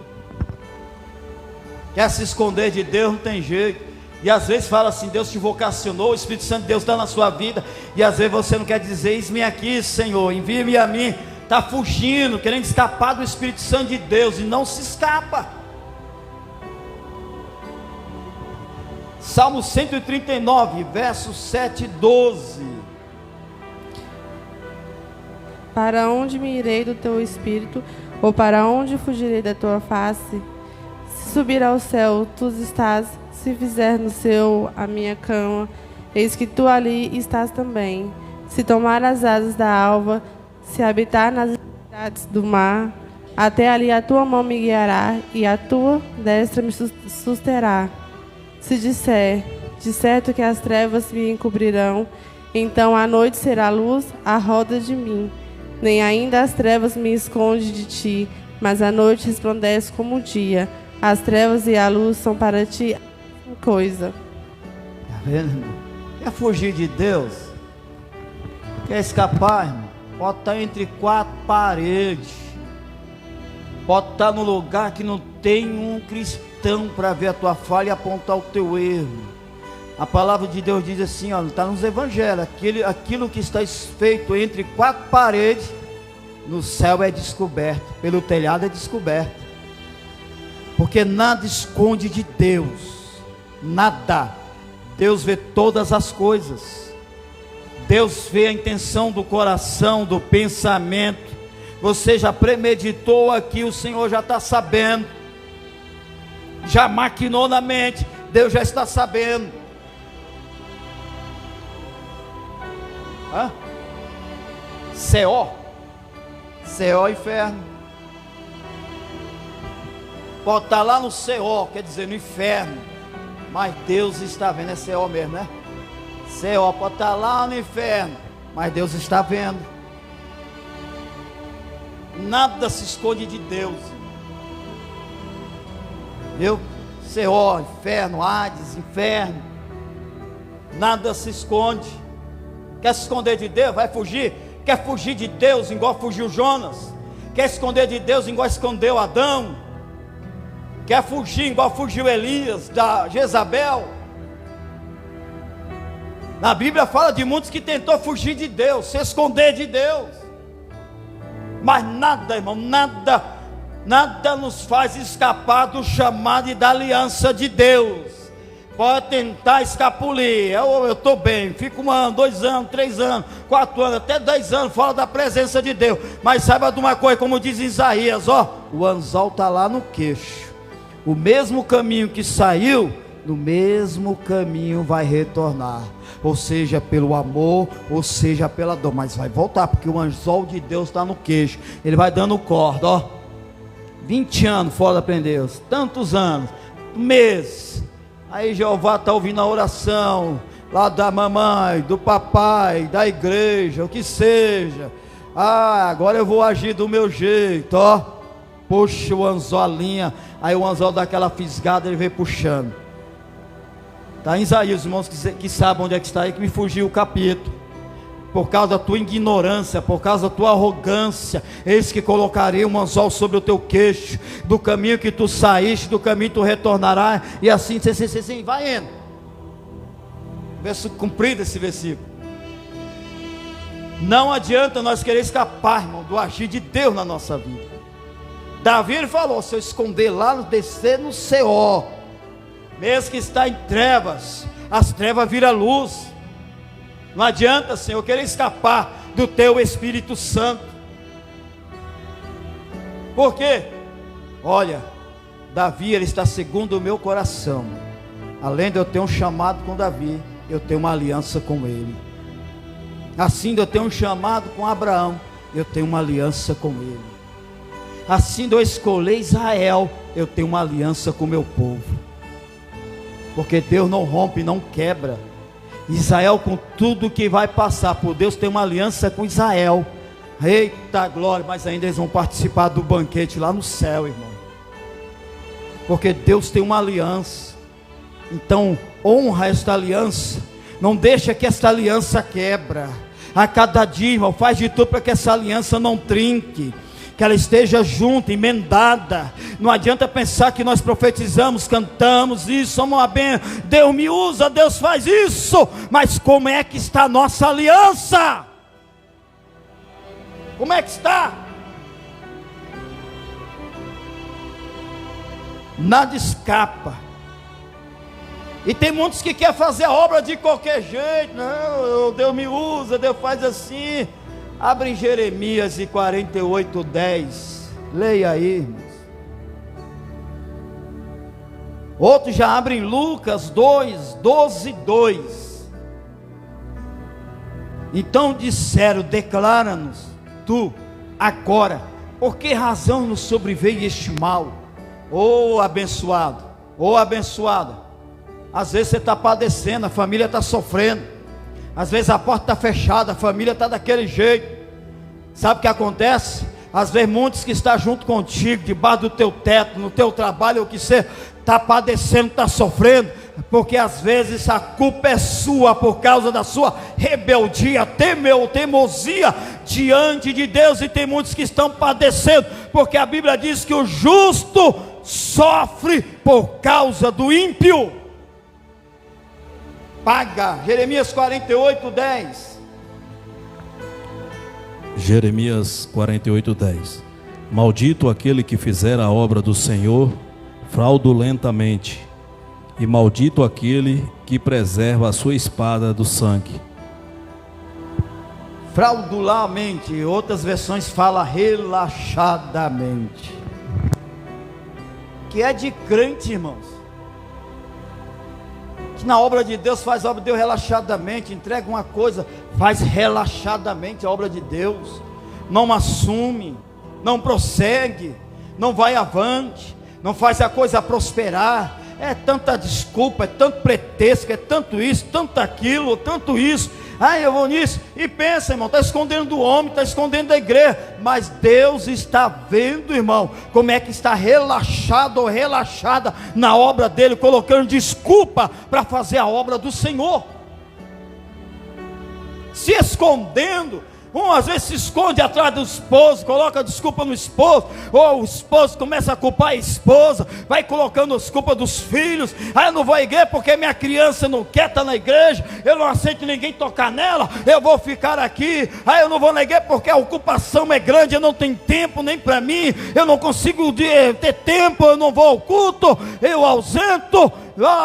Quer se esconder de Deus, não tem jeito. E às vezes fala assim, Deus te vocacionou, o Espírito Santo de Deus está na sua vida, e às vezes você não quer dizer, eis-me aqui, Senhor, envia-me a mim. Está fugindo, querendo escapar do Espírito Santo de Deus, e não se escapa. Salmo 139, versos 7 e 12. Para onde me irei do teu espírito, ou para onde fugirei da tua face? Se subir ao céu, tu estás; se fizer no céu a minha cama, eis que tu ali estás também. Se tomar as asas da alva, se habitar nas extremidades do mar, até ali a tua mão me guiará, e a tua destra me susterá. Se disser, de certo que as trevas me encobrirão, então a noite será luz à roda de mim. Nem ainda as trevas me escondem de ti, mas a noite resplandece como o dia. As trevas e a luz são para ti a mesma coisa. Está vendo, irmão? Quer fugir de Deus? Quer escapar, irmão? Pode estar entre quatro paredes. Pode estar no lugar que não tem um cristão para ver a tua falha e apontar o teu erro. A palavra de Deus diz assim, ó, está nos evangelhos, aquilo que está feito entre quatro paredes, no céu é descoberto, pelo telhado é descoberto. Porque nada esconde de Deus, nada. Deus vê todas as coisas. Deus vê a intenção do coração, do pensamento. Você já premeditou aqui, o Senhor já está sabendo. Já maquinou na mente, Deus já está sabendo. Seol, Seol, inferno. Pode estar lá no Seol, quer dizer no inferno, mas Deus está vendo. É Seol mesmo, né? Seol pode estar lá no inferno, mas Deus está vendo. Nada se esconde de Deus, viu? Seol, inferno, Hades, inferno, nada se esconde. Quer se esconder de Deus? Vai fugir. Quer fugir de Deus igual fugiu Jonas? Quer esconder de Deus igual escondeu Adão? Quer fugir igual fugiu Elias da Jezabel? Na Bíblia fala de muitos que tentou fugir de Deus, se esconder de Deus. Mas nada, irmão, nada nos faz escapar do chamado e da aliança de Deus. Pode tentar escapulir, eu estou bem, fico 1 ano, 2 anos, 3 anos, 4 anos, até 10 anos fora da presença de Deus. Mas saiba de uma coisa, como diz Isaías, o anzol está lá no queixo. O mesmo caminho que saiu, no mesmo caminho vai retornar. Ou seja, pelo amor, ou seja, pela dor. Mas vai voltar, porque o anzol de Deus está no queixo. Ele vai dando corda, 20 anos fora da Deus, tantos anos, meses. Aí Jeová está ouvindo a oração lá da mamãe, do papai, da igreja, o que seja. Agora eu vou agir do meu jeito, puxa o anzol, a linha. Aí o anzol dá aquela fisgada, ele vem puxando. Está em Isaías, irmãos que sabem onde é que está aí, que me fugiu o capítulo. Por causa da tua ignorância, por causa da tua arrogância, eis que colocarei um anzol sobre o teu queixo. Do caminho que tu saíste, do caminho tu retornarás. E assim, vai indo. Verso cumprido esse versículo. Não adianta nós querer escapar, irmão, do agir de Deus na nossa vida. Davi ele falou, se eu esconder lá, descer no Seol, mesmo que está em trevas, as trevas viram luz. Não adianta, Senhor, eu querer escapar do teu Espírito Santo. Por quê? Olha, Davi, ele está segundo o meu coração. Além de eu ter um chamado com Davi, eu tenho uma aliança com ele. Assim de eu ter um chamado com Abraão, eu tenho uma aliança com ele. Assim de eu escolher Israel, eu tenho uma aliança com o meu povo. Porque Deus não rompe, não quebra. Israel, com tudo que vai passar por Deus, tem uma aliança com Israel. Eita glória, mas ainda eles vão participar do banquete lá no céu, irmão. Porque Deus tem uma aliança. Então honra esta aliança, não deixa que esta aliança quebra. A cada dia, irmão, faz de tudo para que essa aliança não trinque, que ela esteja junta, emendada. Não adianta pensar que nós profetizamos, cantamos isso, somos uma bênção, Deus me usa, Deus faz isso, mas como é que está a nossa aliança? Como é que está? Nada escapa. E tem muitos que querem fazer a obra de qualquer jeito. Não, Deus me usa, Deus faz assim. Abre em Jeremias 48:10. Leia aí, irmãos. Outros já abrem Lucas 2:12:2. Então disseram: declara-nos tu agora, por que razão nos sobreveio este mal? Oh abençoado, oh abençoada. Às vezes você está padecendo, a família está sofrendo. Às vezes a porta está fechada, a família está daquele jeito. Sabe o que acontece? Às vezes muitos que estão junto contigo, debaixo do teu teto, no teu trabalho, o que você está padecendo, está sofrendo, porque às vezes a culpa é sua, por causa da sua rebeldia, teimosia diante de Deus. E tem muitos que estão padecendo, porque a Bíblia diz que o justo sofre por causa do ímpio. Paga. Jeremias 48:10. Jeremias 48:10. Maldito aquele que fizer a obra do Senhor fraudulentamente, e maldito aquele que preserva a sua espada do sangue. Fraudulamente, outras versões falam relaxadamente. Que é de crente, irmãos, que na obra de Deus faz a obra de Deus relaxadamente, entrega uma coisa, faz relaxadamente a obra de Deus, não assume, não prossegue, não vai avante, não faz a coisa prosperar. É tanta desculpa, é tanto pretexto, é tanto isso, tanto aquilo, tanto isso. Eu vou nisso. E pensa, irmão, está escondendo do homem, está escondendo da igreja. Mas Deus está vendo, irmão, como é que está relaxado ou relaxada na obra dele, colocando desculpa para fazer a obra do Senhor, se escondendo. Às vezes se esconde atrás do esposo, coloca desculpa no esposo, ou o esposo começa a culpar a esposa, vai colocando as culpas dos filhos. Eu não vou à igreja porque minha criança não quer estar na igreja, eu não aceito ninguém tocar nela, eu vou ficar aqui. Eu não vou na igreja porque a ocupação é grande, eu não tenho tempo nem para mim, eu não consigo ter tempo, eu não vou ao culto, eu ausento.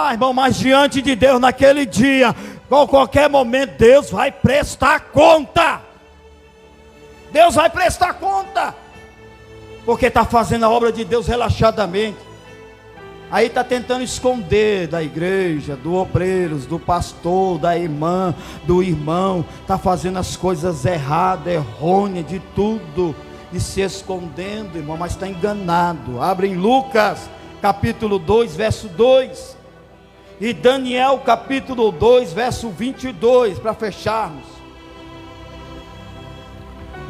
Irmão, mas diante de Deus naquele dia, a qualquer momento Deus vai prestar conta. Deus vai prestar conta, porque está fazendo a obra de Deus relaxadamente. Aí está tentando esconder da igreja, do obreiros, do pastor, da irmã, do irmão. Está fazendo as coisas erradas, errôneas, de tudo, e se escondendo, irmão, mas está enganado. Abre em Lucas capítulo 2, verso 2, e Daniel capítulo 2, verso 22, para fecharmos.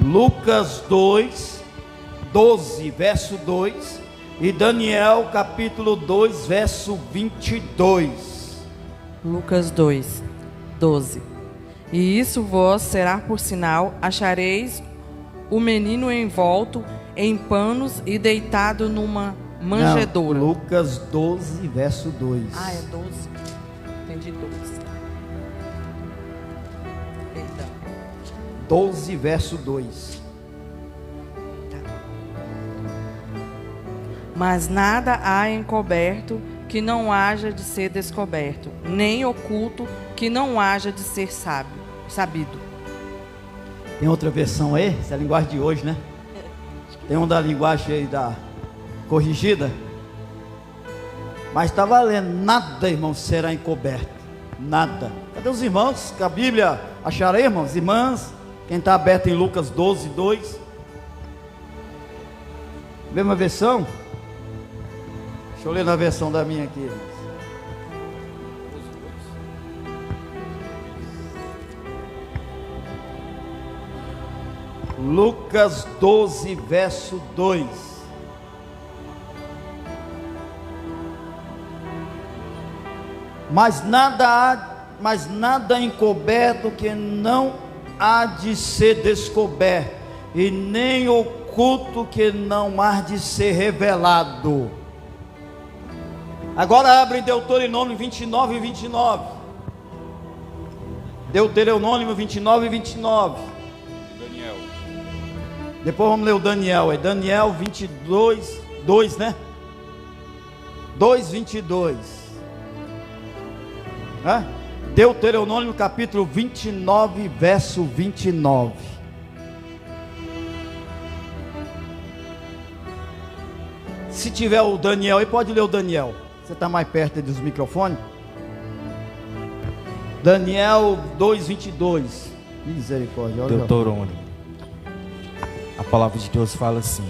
Lucas 2, 12, verso 2, e Daniel capítulo 2, verso 22. Lucas 2, 12. E isso vos será por sinal: achareis o menino envolto em panos e deitado numa manjedoura. Não, Lucas 12, verso 2. É 12. Entendi 12. 12, verso 2. Mas nada há encoberto que não haja de ser descoberto, nem oculto que não haja de ser sabido. Tem outra versão aí? Essa é a linguagem de hoje, né? Tem uma da linguagem aí da corrigida. Mas está valendo, nada, irmão, será encoberto. Nada. Cadê os irmãos? Que a Bíblia acharei, irmãos, irmãs. Quem está aberto em Lucas 12, 2. Mesma versão? Deixa eu ler na versão da minha aqui. Lucas 12, verso 2. mas nada encoberto que não há de ser descoberto, e nem oculto que não há de ser revelado. Agora abre Deuteronômio 29 e 29. Deuteronômio 29 e 29. Daniel. Depois vamos ler o Daniel. É Daniel 22, 2, né? 2, 22. Deuteronômio capítulo 29, verso 29. Se tiver o Daniel aí, pode ler o Daniel. Você está mais perto aí dos microfones? Daniel 2, 22. Misericórdia. Deuteronômio. A palavra de Deus fala assim: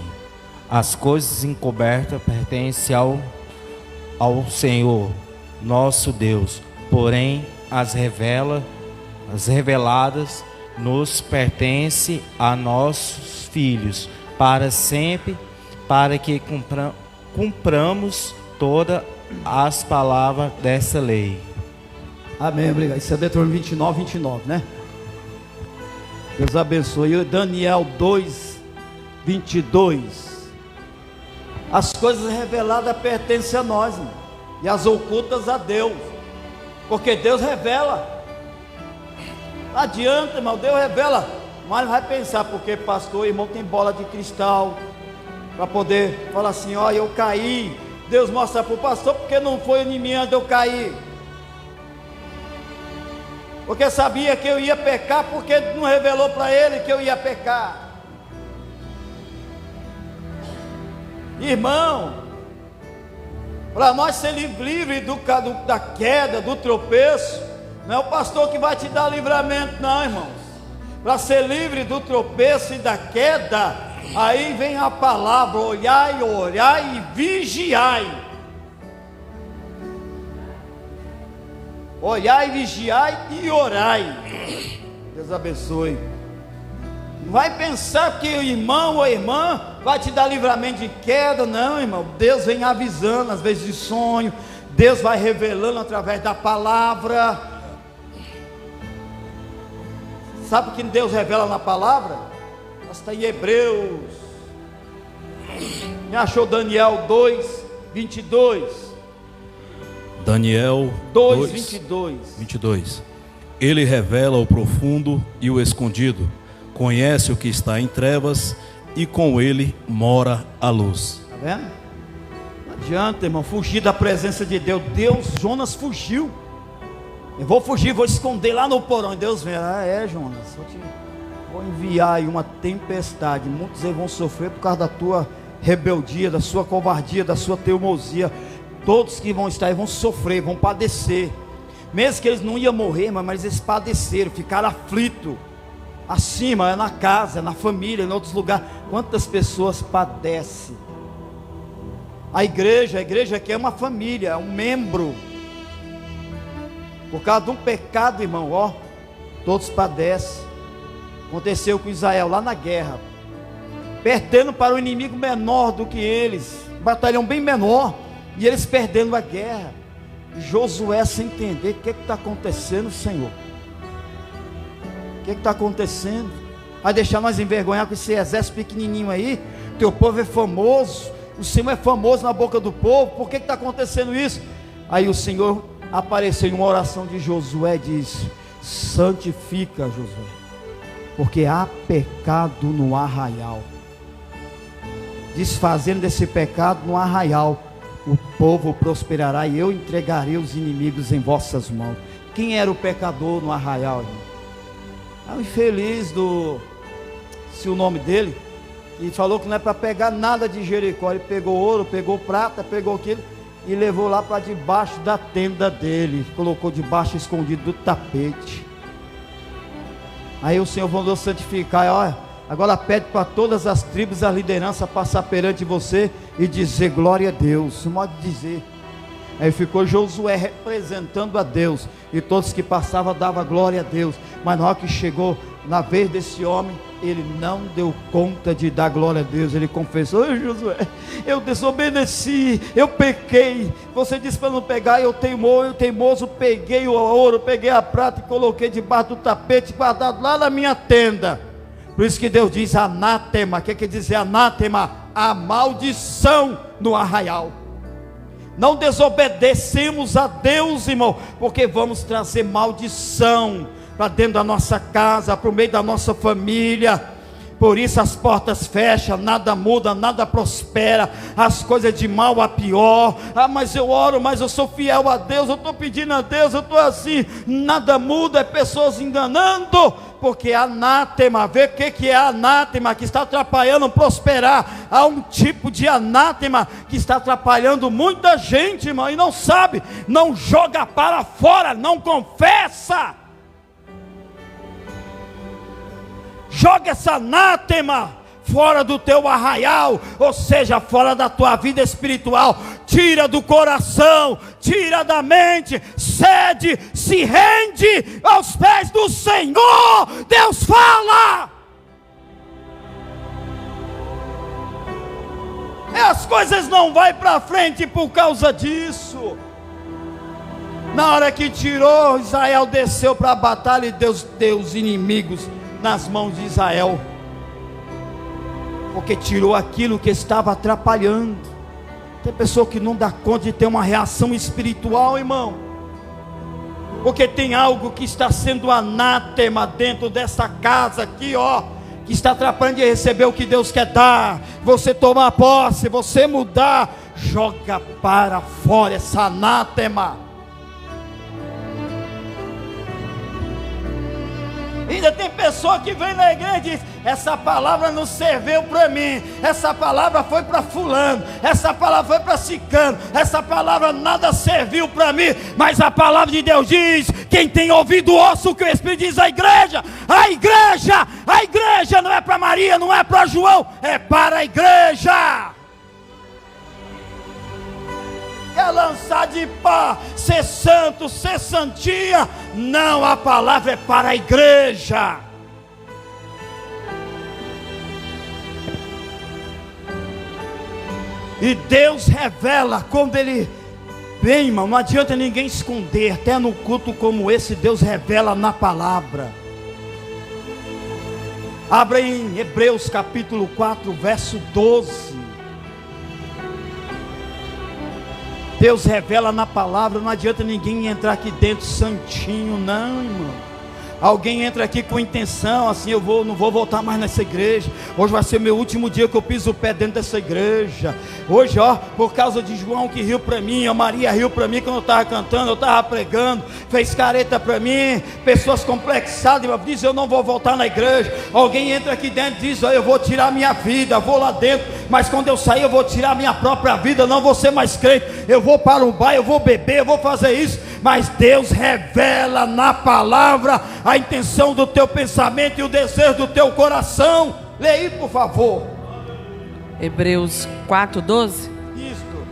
as coisas encobertas pertencem ao Senhor, nosso Deus, porém as reveladas nos pertencem a nossos filhos, para sempre, para que cumpramos todas as palavras dessa lei. Amém, obrigado. Isso é Deuteronômio 29, 29, né? Deus abençoe. Daniel 2, 22. As coisas reveladas pertencem a nós, irmão, e as ocultas a Deus, porque Deus revela. Não adianta, irmão, Deus revela, mas vai pensar, porque pastor, irmão, tem bola de cristal para poder falar assim: ó, eu caí. Deus mostra para o pastor, porque não foi em mim onde eu caí, porque sabia que eu ia pecar, porque não revelou para ele que eu ia pecar. Irmão, para nós ser livre da queda, do tropeço, não é o pastor que vai te dar livramento, não, irmãos. Para ser livre do tropeço e da queda, aí vem a palavra: olhai, orai e vigiai. Olhai, vigiai e orai. Deus abençoe. Não vai pensar que o irmão ou a irmã vai te dar livramento de queda, não, irmão. Deus vem avisando, às vezes de sonho. Deus vai revelando através da palavra. Sabe o que Deus revela na palavra? Está em Hebreus. Me achou Daniel 2, 22. Daniel 2, 22. Ele revela o profundo e o escondido, conhece o que está em trevas, e com ele mora a luz. Está vendo? Não adianta, irmão, fugir da presença de Deus. Jonas fugiu. Eu vou fugir, vou esconder lá no porão. E Deus vem: Jonas, vou enviar aí uma tempestade. Muitos aí vão sofrer por causa da tua rebeldia, da sua covardia, da sua teimosia. Todos que vão estar aí vão sofrer, vão padecer. Mesmo que eles não iam morrer, mas eles padeceram, ficaram aflitos. Acima, na casa, na família, em outros lugares. Quantas pessoas padecem? A igreja aqui é uma família, é um membro. Por causa de um pecado, irmão, ó, todos padecem. Aconteceu com Israel lá na guerra, perdendo para o inimigo menor do que eles, batalhão bem menor, e eles perdendo a guerra. E Josué sem entender: o que está acontecendo, Senhor? O que está acontecendo? Vai deixar nós envergonhar com esse exército pequenininho aí? Teu povo é famoso, o Senhor é famoso na boca do povo, por que está acontecendo isso? Aí o Senhor apareceu em uma oração de Josué e disse: santifica, Josué, porque há pecado no arraial. Desfazendo desse pecado no arraial, o povo prosperará e eu entregarei os inimigos em vossas mãos. Quem era o pecador no arraial, irmão? O infeliz se o nome dele, e falou que não é para pegar nada de Jericó. Ele pegou ouro, pegou prata, pegou aquilo e levou lá para debaixo da tenda dele, colocou debaixo, escondido do tapete. Aí o Senhor mandou santificar: olha, agora pede para todas as tribos, a liderança passar perante você e dizer glória a Deus. Não pode dizer. Aí ficou Josué representando a Deus, e todos que passavam davam glória a Deus. Mas na hora que chegou na vez desse homem, ele não deu conta de dar glória a Deus. Ele confessou: "Oi, Josué, eu desobedeci, eu pequei. Você disse para não pegar, eu teimoso, peguei o ouro, peguei a prata e coloquei debaixo do tapete, guardado lá na minha tenda." Por isso que Deus diz anátema. O que quer dizer anátema? A maldição no arraial. Não desobedecemos a Deus, irmão, porque vamos trazer maldição para dentro da nossa casa, para o meio da nossa família. Por isso as portas fecham, nada muda, nada prospera, as coisas de mal a pior. Mas eu oro, mas eu sou fiel a Deus, eu estou pedindo a Deus, eu estou assim, nada muda, é pessoas enganando, porque anátema, vê o que é anátema, que está atrapalhando prosperar. Há um tipo de anátema que está atrapalhando muita gente, irmão, e não sabe, não joga para fora, não confessa. Joga essa anátema fora do teu arraial, ou seja, fora da tua vida espiritual. Tira do coração, tira da mente, cede, se rende aos pés do Senhor. Deus fala. As coisas não vão para frente por causa disso. Na hora que tirou, Israel desceu para a batalha e Deus deu os inimigos nas mãos de Israel, porque tirou aquilo que estava atrapalhando. Tem pessoa que não dá conta de ter uma reação espiritual, irmão, porque tem algo que está sendo anátema dentro dessa casa aqui, ó, que está atrapalhando de receber o que Deus quer dar. Você tomar posse, você mudar, joga para fora essa anátema. Ainda tem pessoa que vem na igreja e diz: essa palavra não serviu para mim, essa palavra foi para fulano, essa palavra foi para cicano, essa palavra nada serviu para mim. Mas a palavra de Deus diz: quem tem ouvido ouça o que o Espírito diz à igreja. A igreja não é para Maria, não é para João, é para a igreja. Quer lançar de pá, ser santo, ser santinha? Não, a palavra é para a igreja. E Deus revela quando Ele... Bem, irmão, não adianta ninguém esconder. Até no culto como esse, Deus revela na palavra. Abra em Hebreus capítulo 4, verso 12. Deus revela na palavra. Não adianta ninguém entrar aqui dentro santinho, não, irmão. Alguém entra aqui com intenção, assim: não vou voltar mais nessa igreja. Hoje vai ser meu último dia que eu piso o pé dentro dessa igreja. Hoje, ó, por causa de João que riu para mim, a Maria riu para mim quando eu estava cantando, eu estava pregando, fez careta para mim. Pessoas complexadas, dizem: eu não vou voltar na igreja. Alguém entra aqui dentro e diz: ó, eu vou tirar minha vida, vou lá dentro, mas quando eu sair eu vou tirar minha própria vida, não vou ser mais crente, eu vou para um bar, eu vou beber, eu vou fazer isso. Mas Deus revela na palavra a intenção do teu pensamento e o desejo do teu coração. Lê aí, por favor. Hebreus 4:12. Isto.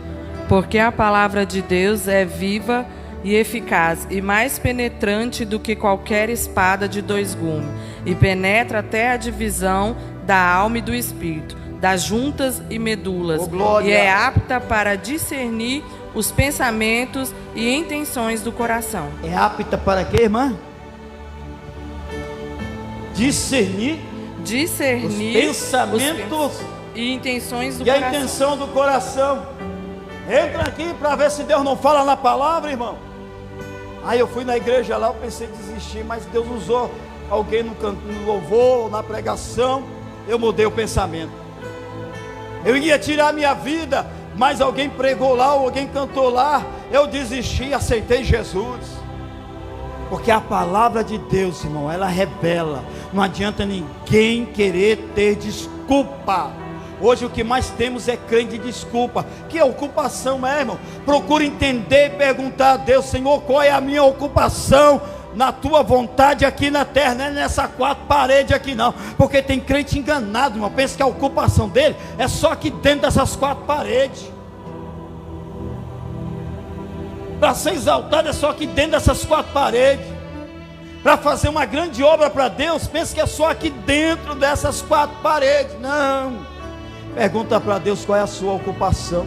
Porque a palavra de Deus é viva e eficaz, e mais penetrante do que qualquer espada de dois gumes, e penetra até a divisão da alma e do espírito, das juntas e medulas, e é apta para discernir os pensamentos e intenções do coração. É apta para quê, irmã? Discernir os pensamentos e intenções do coração. E a intenção do coração. Entra aqui para ver se Deus não fala na palavra, irmão. Aí eu fui na igreja lá, eu pensei em desistir, mas Deus usou alguém no louvor, na pregação. Eu mudei o pensamento. Eu ia tirar minha vida, mas alguém pregou lá, ou alguém cantou lá, eu desisti e aceitei Jesus. Porque a palavra de Deus, irmão, ela revela. Não adianta ninguém querer ter desculpa. Hoje o que mais temos é crente de desculpa. Que ocupação é, irmão? Procura entender e perguntar a Deus: Senhor, qual é a minha ocupação na tua vontade aqui na terra? Não é nessa quatro paredes aqui não. Porque tem crente enganado, irmão. Pensa que a ocupação dele é só aqui dentro dessas quatro paredes. Para ser exaltado é só aqui dentro dessas quatro paredes. para fazer uma grande obra para Deus, pensa que é só aqui dentro dessas 4 paredes. Não. Pergunta para Deus qual é a sua ocupação.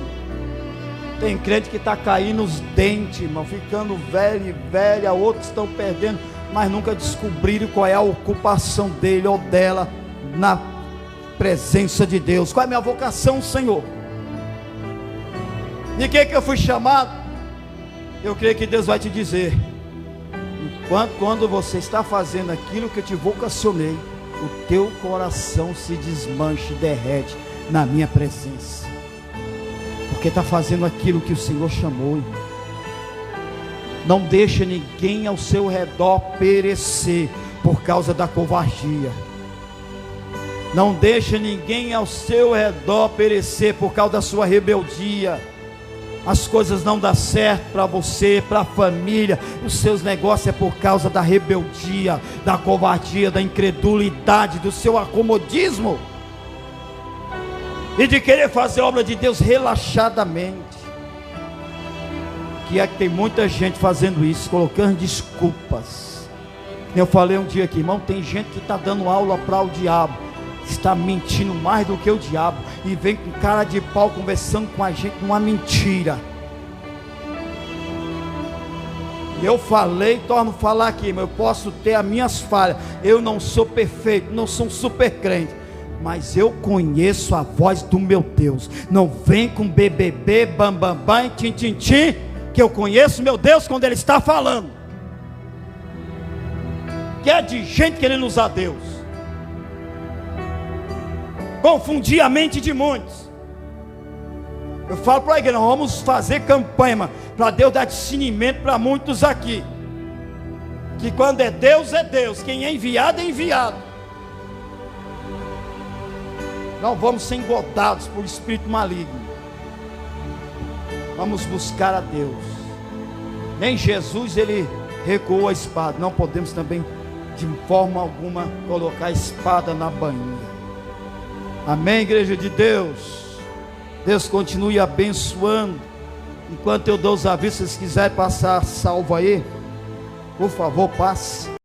Tem crente que está caindo os dentes, irmão, ficando velho e velha, outros estão perdendo, mas nunca descobriram qual é a ocupação dele ou dela na presença de Deus. Qual é a minha vocação, Senhor? De que eu fui chamado? Eu creio que Deus vai te dizer. Quando você está fazendo aquilo que eu te vocacionei, o teu coração se desmancha e derrete na minha presença, porque está fazendo aquilo que o Senhor chamou. Não deixa ninguém ao seu redor perecer por causa da covardia. Não deixa ninguém ao seu redor perecer por causa da sua rebeldia. As coisas não dão certo para você, para a família, os seus negócios é por causa da rebeldia, da covardia, da incredulidade, do seu acomodismo e de querer fazer a obra de Deus relaxadamente. Que é que tem muita gente fazendo isso, colocando desculpas. Eu falei um dia aqui, irmão, tem gente que está dando aula para o diabo, está mentindo mais do que o diabo, e vem com cara de pau conversando com a gente uma mentira. E eu falei, torno a falar aqui, mas eu posso ter as minhas falhas, eu não sou perfeito, não sou um super crente, mas eu conheço a voz do meu Deus. Não vem com BBB, bambambam, tim, que eu conheço meu Deus quando Ele está falando, que é de gente querendo usar Deus, confundir a mente de muitos. Eu falo para a igreja, nós vamos fazer campanha para Deus dar discernimento para muitos aqui, que quando é Deus, quem é enviado, é enviado. Não vamos ser engodados por espírito maligno. Vamos buscar a Deus. Nem Jesus ele recuou a espada. Não podemos também de forma alguma colocar a espada na bainha. Amém, igreja de Deus? Deus continue abençoando. Enquanto eu dou os avisos, se vocês quiserem passar salvo aí, por favor, passe.